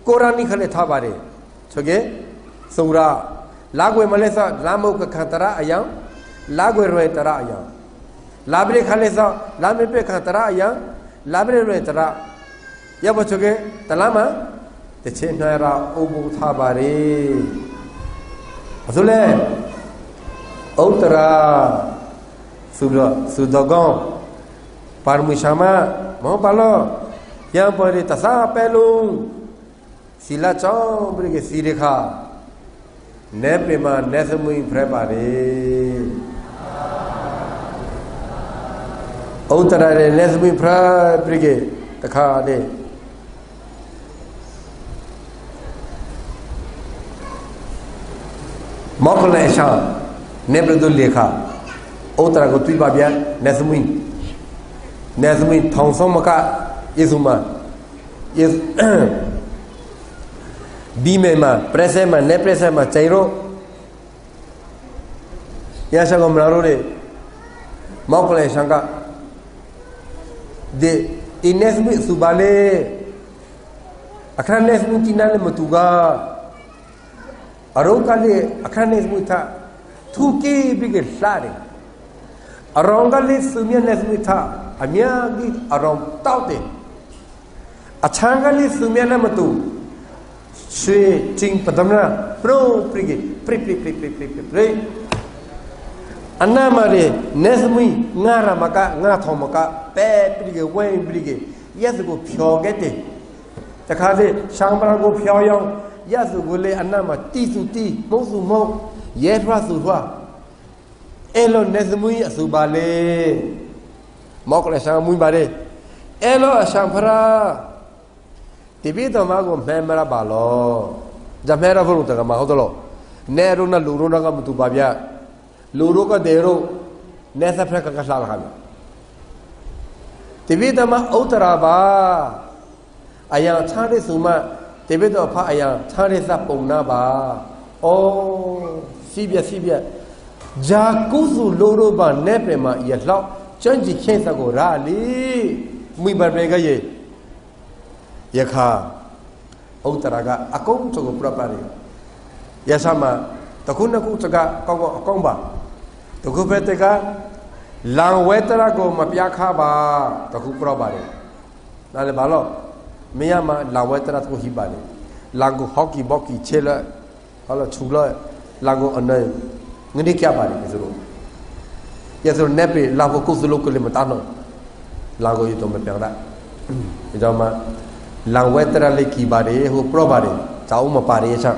कोरा नहीं खले था बारे छोगे सौरा लागवे मले सा लामो का खतरा आया लागवे रोए तरा आया लाबरे खाले सा लामे पे खतरा आया लाबरे रोए तरा या बचोगे तलामा ते छे नरा ओबू था बारे असले औतरा सुदगों परमुशामा मोह पालो यहाँ पर तसा पहलू सिला चौबरी के सिरेखा ने प्रेमा ने समुई प्रेपारे औतरा रे ने समुई प्रेपरी के तखा दे मौकल ऐसा ने प्रदुल लेखा औतरा को तुई बाबिया नेसमुई थोंसों मका इसुमा इस बीमे मा प्रेसे मा ने प्रेसे मा चैरो या शगो मनारो रे मौकले शंका दे इनेसमुई सुबाले अखरा नेसमुई चिनाले मतुगा अरोकाले अखरा नेसमुई था थूकी बिगे लारे अरोंगले सुमिया नेसमुई था अम्यागी अरों ताउते अछांगले सुमिया न मतु श्री चिंग पदमना प्रो प्रिगे प्रि अन्ना मारे नेसमुई ngaरा मका nga थो मका पे प्रिगे वे प्रिगे यस को फ्योगेते तखादे शांगबरा को फ्योयों यस को ले अन्ना मा ती मोसु मो ये फ्रा सुवा एलो नेसमुई असुबाले मौकले शांग मुई बारे एलो शांगफरा तिबी तो मागो मेमरा बालो जब मेरा फुल तक मा होदलो नेरो ना लूरो ना का मुतु बाबिया लूरो का देरो नेसा फ्रा का कसा रहा तिबी तो मा औतरा बा आया छारे सुमा तिबी तो फा आया छारे सा पोना बा ओ सीबिया जाकुसु लोरो बा ने प्रेमा ये लो चंजी खेसा को राली मुई बरबेगा ये खा औतरा का अकों चगो प्रपारे यसा मा तकुन को चगा अकों बा तकु पेते का लांगवेतरा को मपिया खा बा तकु प्रबारे नाले बालो मिया मा लांगवेतरा को ही बाले लांगो हॉकी बॉकी छेला हलो छुला लांगो अनय ngini क्या बारे इसरो ये सो नेपे लागो कुसुलो को ले मतानो लागो ये तो मैं प्यारा इधर मा लांगवेतरा ले की बारे हो प्रो बारे चाउ म पारे चा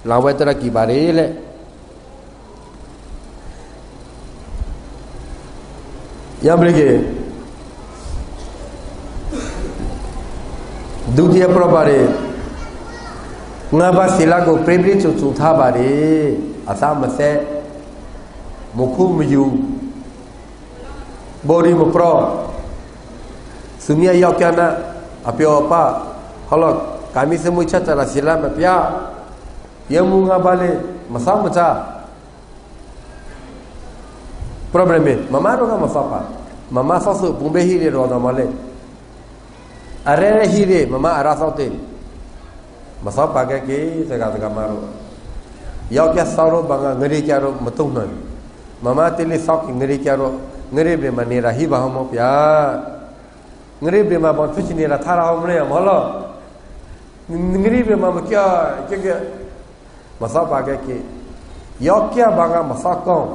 लांगवेतरा की बारे ले या ब्रेके दूधिया प्रो बारे ngaba sila ko prebri chu tha bare asa mase mukhu myu bori mo pro sumia yakyana apyo pa holo kami semui cha la sila ma pya yemu ngaba le masa macha probleme mama ro ga masapa mama sasu pumbe hi re ro da male are hi re mama ara saute masapa ke jagah maru ယောက်ျားစောတော့ဘာငငရေကြတော့မတုံနိုင်မမတေးလေးစောက်ငရေကြတော့ငရေပြေမနေတာဟိဘာဟမောဗျာငရေပြေမှာဘာဖြစ်နေတာထားရအောင်မလဲမဟုတ်လားငရေပြေမှာမကြကြမစောက်ပါကဲယောက်ျားဘာကမစောက်ကောင်း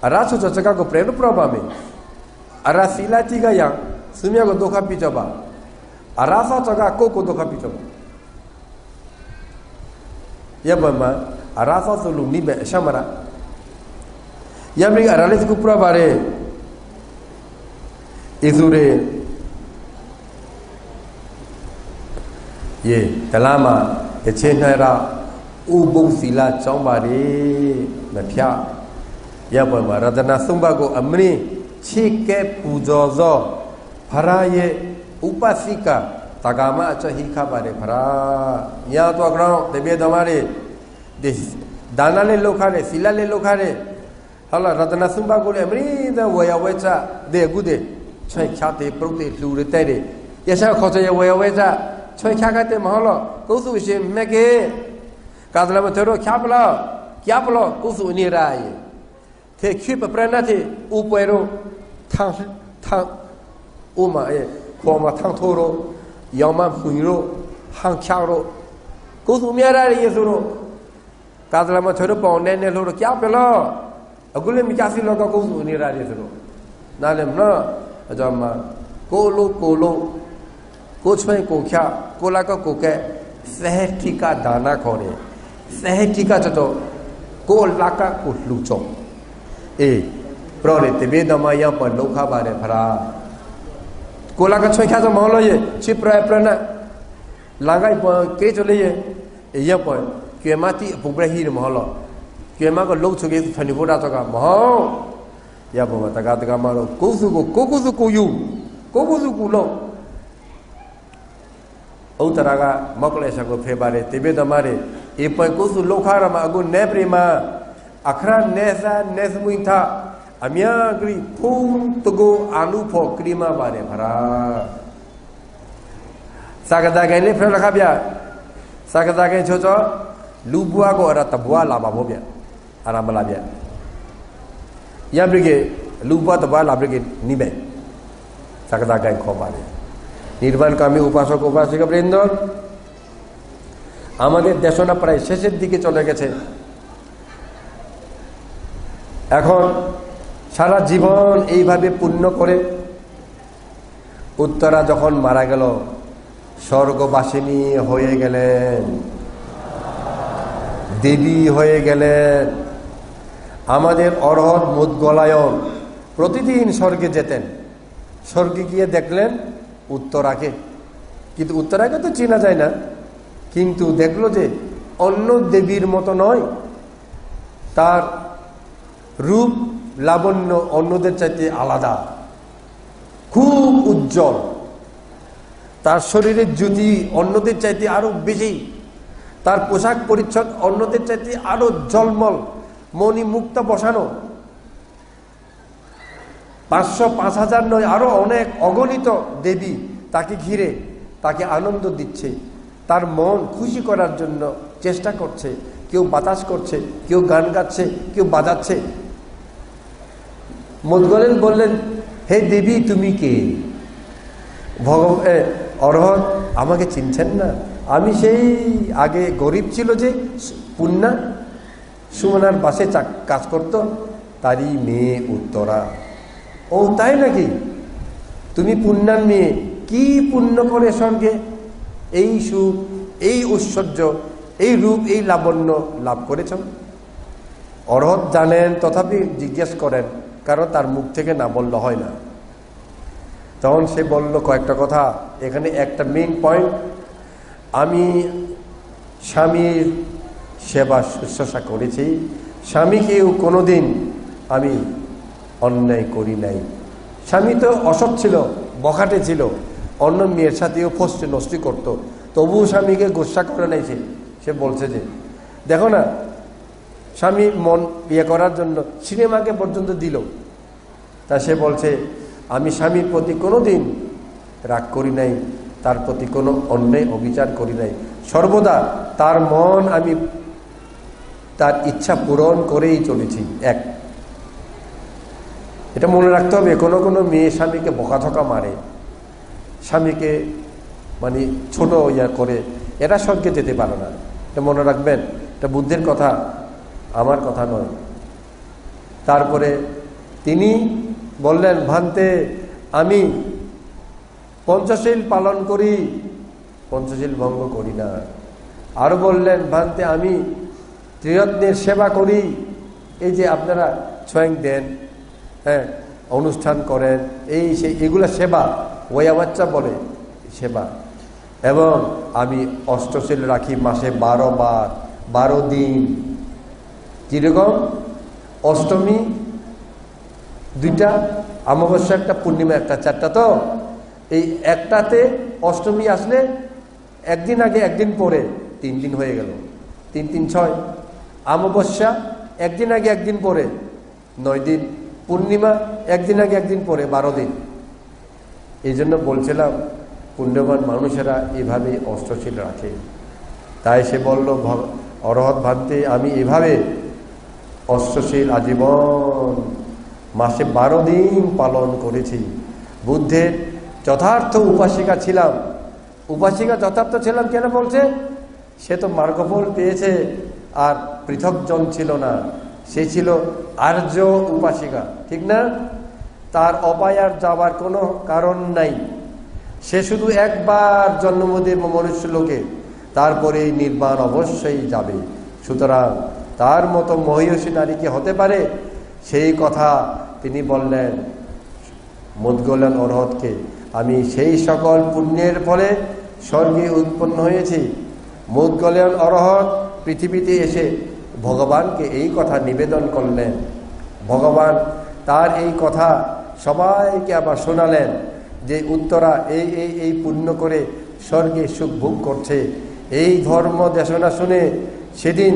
အရာဆိုစကားကိုပရေလို့ပြပါမယ်အရာစီလာတိကယံသူများကိုဒုက္ခပြကြပါအရာဆောစကားကိုဒုက္ခပြကြပါယဘမအရာဆောဆိုလူနိဘေအရှမရာယမရိအရာလေးကိုပြပါရဲဣဇူရေယေတလာမကချေနှရဥပုစီလာကျောင်းပါလေမဖြတ်ယဘမရတနာသုံးပါးကိုအမင်းချစ်ကဲပူဇော်သောဖရာရဲ့ဥပစိကတက္ကမအချဟိခပါတယ်ဖရာညာတော့ကြောင်းတပြေတော်မလေးဒီဒါနလေးလောက်ခတဲ့စီလာလေးလောက်ခတဲ့ဟာလာရတနာသုံးပါးကိုလည်းအမင်းတဲ့ဝေယဝဲချတဲ့ကုတဲ့ချွဲချတဲ့ပရုတဲ့လူတွေတဲ့ရရှာခေါ်တဲ့ဝေယဝဲချချွဲချတဲ့မဟုတ်လားကုစုရှင်မကေကာဒလမတော်ချပလာကြပလာကုစုနေရာရဲ့thế khi mà prana thì upero thang uma forma thang thoro yama huiro hang charo cố thủ mía ra đi rồi cả là mà thấy nó bỏ nén nén rồi kéo về lo ở cái lên mình chả xin lo có cố thủ này ra đi rồi na lên nó cho mà cố lô cố chơi cố kia cố là cố cái xe tika dana khó này xe tika cho cố là cố lù chồng pro để tìm biết đâu mà yêu phần lúc khác bà để phá cô là cái chơi khác cho máu lo gì chip prai nè là cái cái chỗ này yêu phần chuyện mà thì phục bê hi được máu lo chuyện mà có lúc chơi cái phần niveau đó cho cả máu yêu phần mà tất cả máu lo cố su cố lo ông ta ra mắc lại sang cái phê bà để tìm biết đâu mà để phần cố su lúc khác mà aku neprima akran nesa nesmuinta amya gri phum tugo anu pho krima bare phara sagada gai le phra kha bya sagada gai cho lu bua ko ara tabwa la ba bo bya ara mala bya ya brige lu bua tabwa la brige ni be sagada gai kho bare nirvan kami upasok upasika বৃন্দ আমাদের দেশনা প্রায় শেষের দিকে চলে গেছে এখন সারা জীবন এইভাবে পুণ্য করে উত্তরা যখন মারা গেল স্বর্গবাসিনী হয়ে গেলেন দেবী হয়ে গেলেন আমাদের অরহত মুদগলায়ন প্রতিদিন স্বর্গে যেতেন স্বর্গে গিয়ে দেখলেন উত্তরাকে কিন্তু উত্তরাকে তো চেনা যায় না কিন্তু দেখলো যে অন্য দেবীর মতো নয় তার রূপ লাবণ্য অন্যদের চাইতে আলাদা খুব উজ্জ্বল তার শরীরের জ্যোতি অন্যদের চাইতে আরো বেশি তার পোশাক পরিচ্ছদ অন্যদের চাইতে আরো ঝলমল মণি মুক্তা বসানো 500-5000 নয় আরো অনেক অগণিত দেবী তাকে ঘিরে তাকে আনন্দ দিচ্ছে তার মন খুশি করার জন্য চেষ্টা করছে কেউ বাতাস করছে কেউ গান গাচ্ছে কেউ বাজাচ্ছে মুদগলেন বললেন হে দেবী তুমি কে অরহত আমাকে চিনছেন না আমি সেই আগে গরিব ছিল যে পুণ্যা সুমনার বাসে কাজ করত তারই মেয়ে উত্তরা ও তাই নাকি তুমি পুণ্যার মেয়ে কি পুণ্য করে স্বর্গে এই সুখ এই ঐশ্বর্য এই রূপ এই লাবণ্য লাভ করেছ অরহত জানেন তথাপি জিজ্ঞেস করেন কারণ তার মুখ থেকে না বললে হয় না তখন সে বলল কয়েকটা কথা এখানে একটা মেইন পয়েন্ট আমি স্বামীর সেবা শুশ্রূষা করেছি স্বামীকেও কোনোদিন আমি অন্যায় করি নাই স্বামী তো অসৎ ছিল বখাটে ছিল অন্য মেয়ের সাথেও ফস্টে নষ্টি করত তবুও স্বামীকে গোসা করে নাইছে সে বলছে যে দেখো না স্বামী মন ইয়ে করার জন্য সিনেমাকে পর্যন্ত দিল তা সে বলছে আমি স্বামীর প্রতি কোনোদিন রাগ করি নাই তার প্রতি কোনো অন্যায় অবিচার করি নাই সর্বদা তার মন আমি তার ইচ্ছা পূরণ করেই চলেছি। এক, এটা মনে রাখতে হবে। কোনো কোনো মেয়ে স্বামীকে বকাঝকা মারে, স্বামীকে মানে ছোট ইয়া করে, এরা স্বর্গে যেতে পারে না। এটা মনে রাখবেন, এটা বুদ্ধির কথা, আমার কথা নয়। তারপরে তিনি বললেন, ভান্তে আমি পঞ্চশীল পালন করি, পঞ্চশীল ভঙ্গ করি না। আরো বললেন, ভান্তে আমি ত্রিরত্নের সেবা করি। এই যে আপনারা ছয়েং দেন, হ্যাঁ, অনুষ্ঠান করেন, এই সেই এগুলা সেবা, ওয়া বাচ্চা বলে সেবা। এবং আমি অষ্টশীল রাখি, মাসে 12 বার 12 দিন। কিরকম? অষ্টমী 2টা, অমাবস্যা 1টা, পূর্ণিমা 1টা, 4টা। তো এই একটাতে অষ্টমী আসলে একদিন আগে একদিন পরে 3 দিন হয়ে গেল, 3 3 6। অমাবস্যা একদিন আগে একদিন পরে 9 দিন, পূর্ণিমা একদিন আগে একদিন পরে 12 দিন। এই জন্য বলছিলাম পুণ্যবান মানুষেরা এভাবে অষ্টশীল রাখে। তাই সে বলল, অরহত ভান্তে আমি এভাবে অষ্টশীল আজীবন মাসে 12 দিন পালন করেছি। বুদ্ধের যথার্থ উপাসিকা ছিলাম। উপাসিকা যথার্থ ছিলাম কেন বলছে? সে তো মার্গফল পেয়েছে, আর পৃথকজন ছিল না, সে ছিল আর্য উপাসিকা, ঠিক না? তার অপায়ার যাবার কোনো কারণ নাই। সে শুধু একবার জন্ম দেবে মনুষ্য লোকে, তারপরে নির্বাণ অবশ্যই যাবে। সুতরাং তার মতো মহিয়সী নারী কি হতে পারে? সেই কথা তিনি বললেন মুদগলেন অরহতকে, আমি সেই সকল পুণ্যের ফলে স্বর্গে উৎপন্ন হয়েছি। মুদগলেন অরহত পৃথিবীতে এসে ভগবানকে এই কথা নিবেদন করলেন। ভগবান তার এই কথা সবাইকে আবার শোনালেন যে উত্তরা এই এই এই পুণ্য করে স্বর্গে সুখ ভোগ করছে। এই ধর্ম দেশনা শুনে সেদিন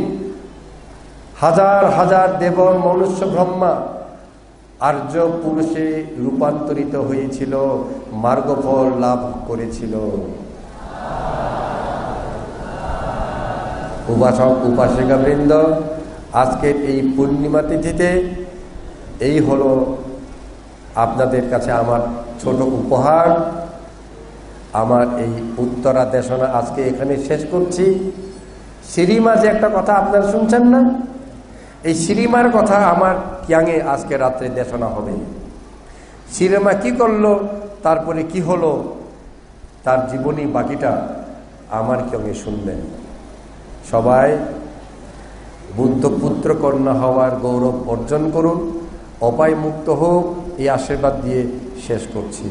হাজার হাজার দেব মনুষ্য ব্রহ্মা আর্য পুরুষে রূপান্তরিত হয়েছিল, মার্গফল লাভ করেছিল। উপাসক উপাসিকা বৃন্দ, আজকের এই পূর্ণিমা তিথিতে এই হলো আপনাদের কাছে আমার ছোট উপহার। আমার এই উত্তরা দেশনা আজকে এখানে শেষ করছি। শ্রীমা যে একটা কথা আপনারা শুনছেন না, এই শ্রীমার কথা আমার কিয়াঙে আজকে রাত্রে দেশনা হবে। শ্রীমা কি করলো, তারপরে কি হলো, তার জীবনী বাকিটা আমার কিয়াঙে শুনবেন। সবাই বুদ্ধপুত্র কন্যা হওয়ার গৌরব অর্জন করুন, অপায় মুক্ত হোক, এই আশীর্বাদ দিয়ে শেষ করছি।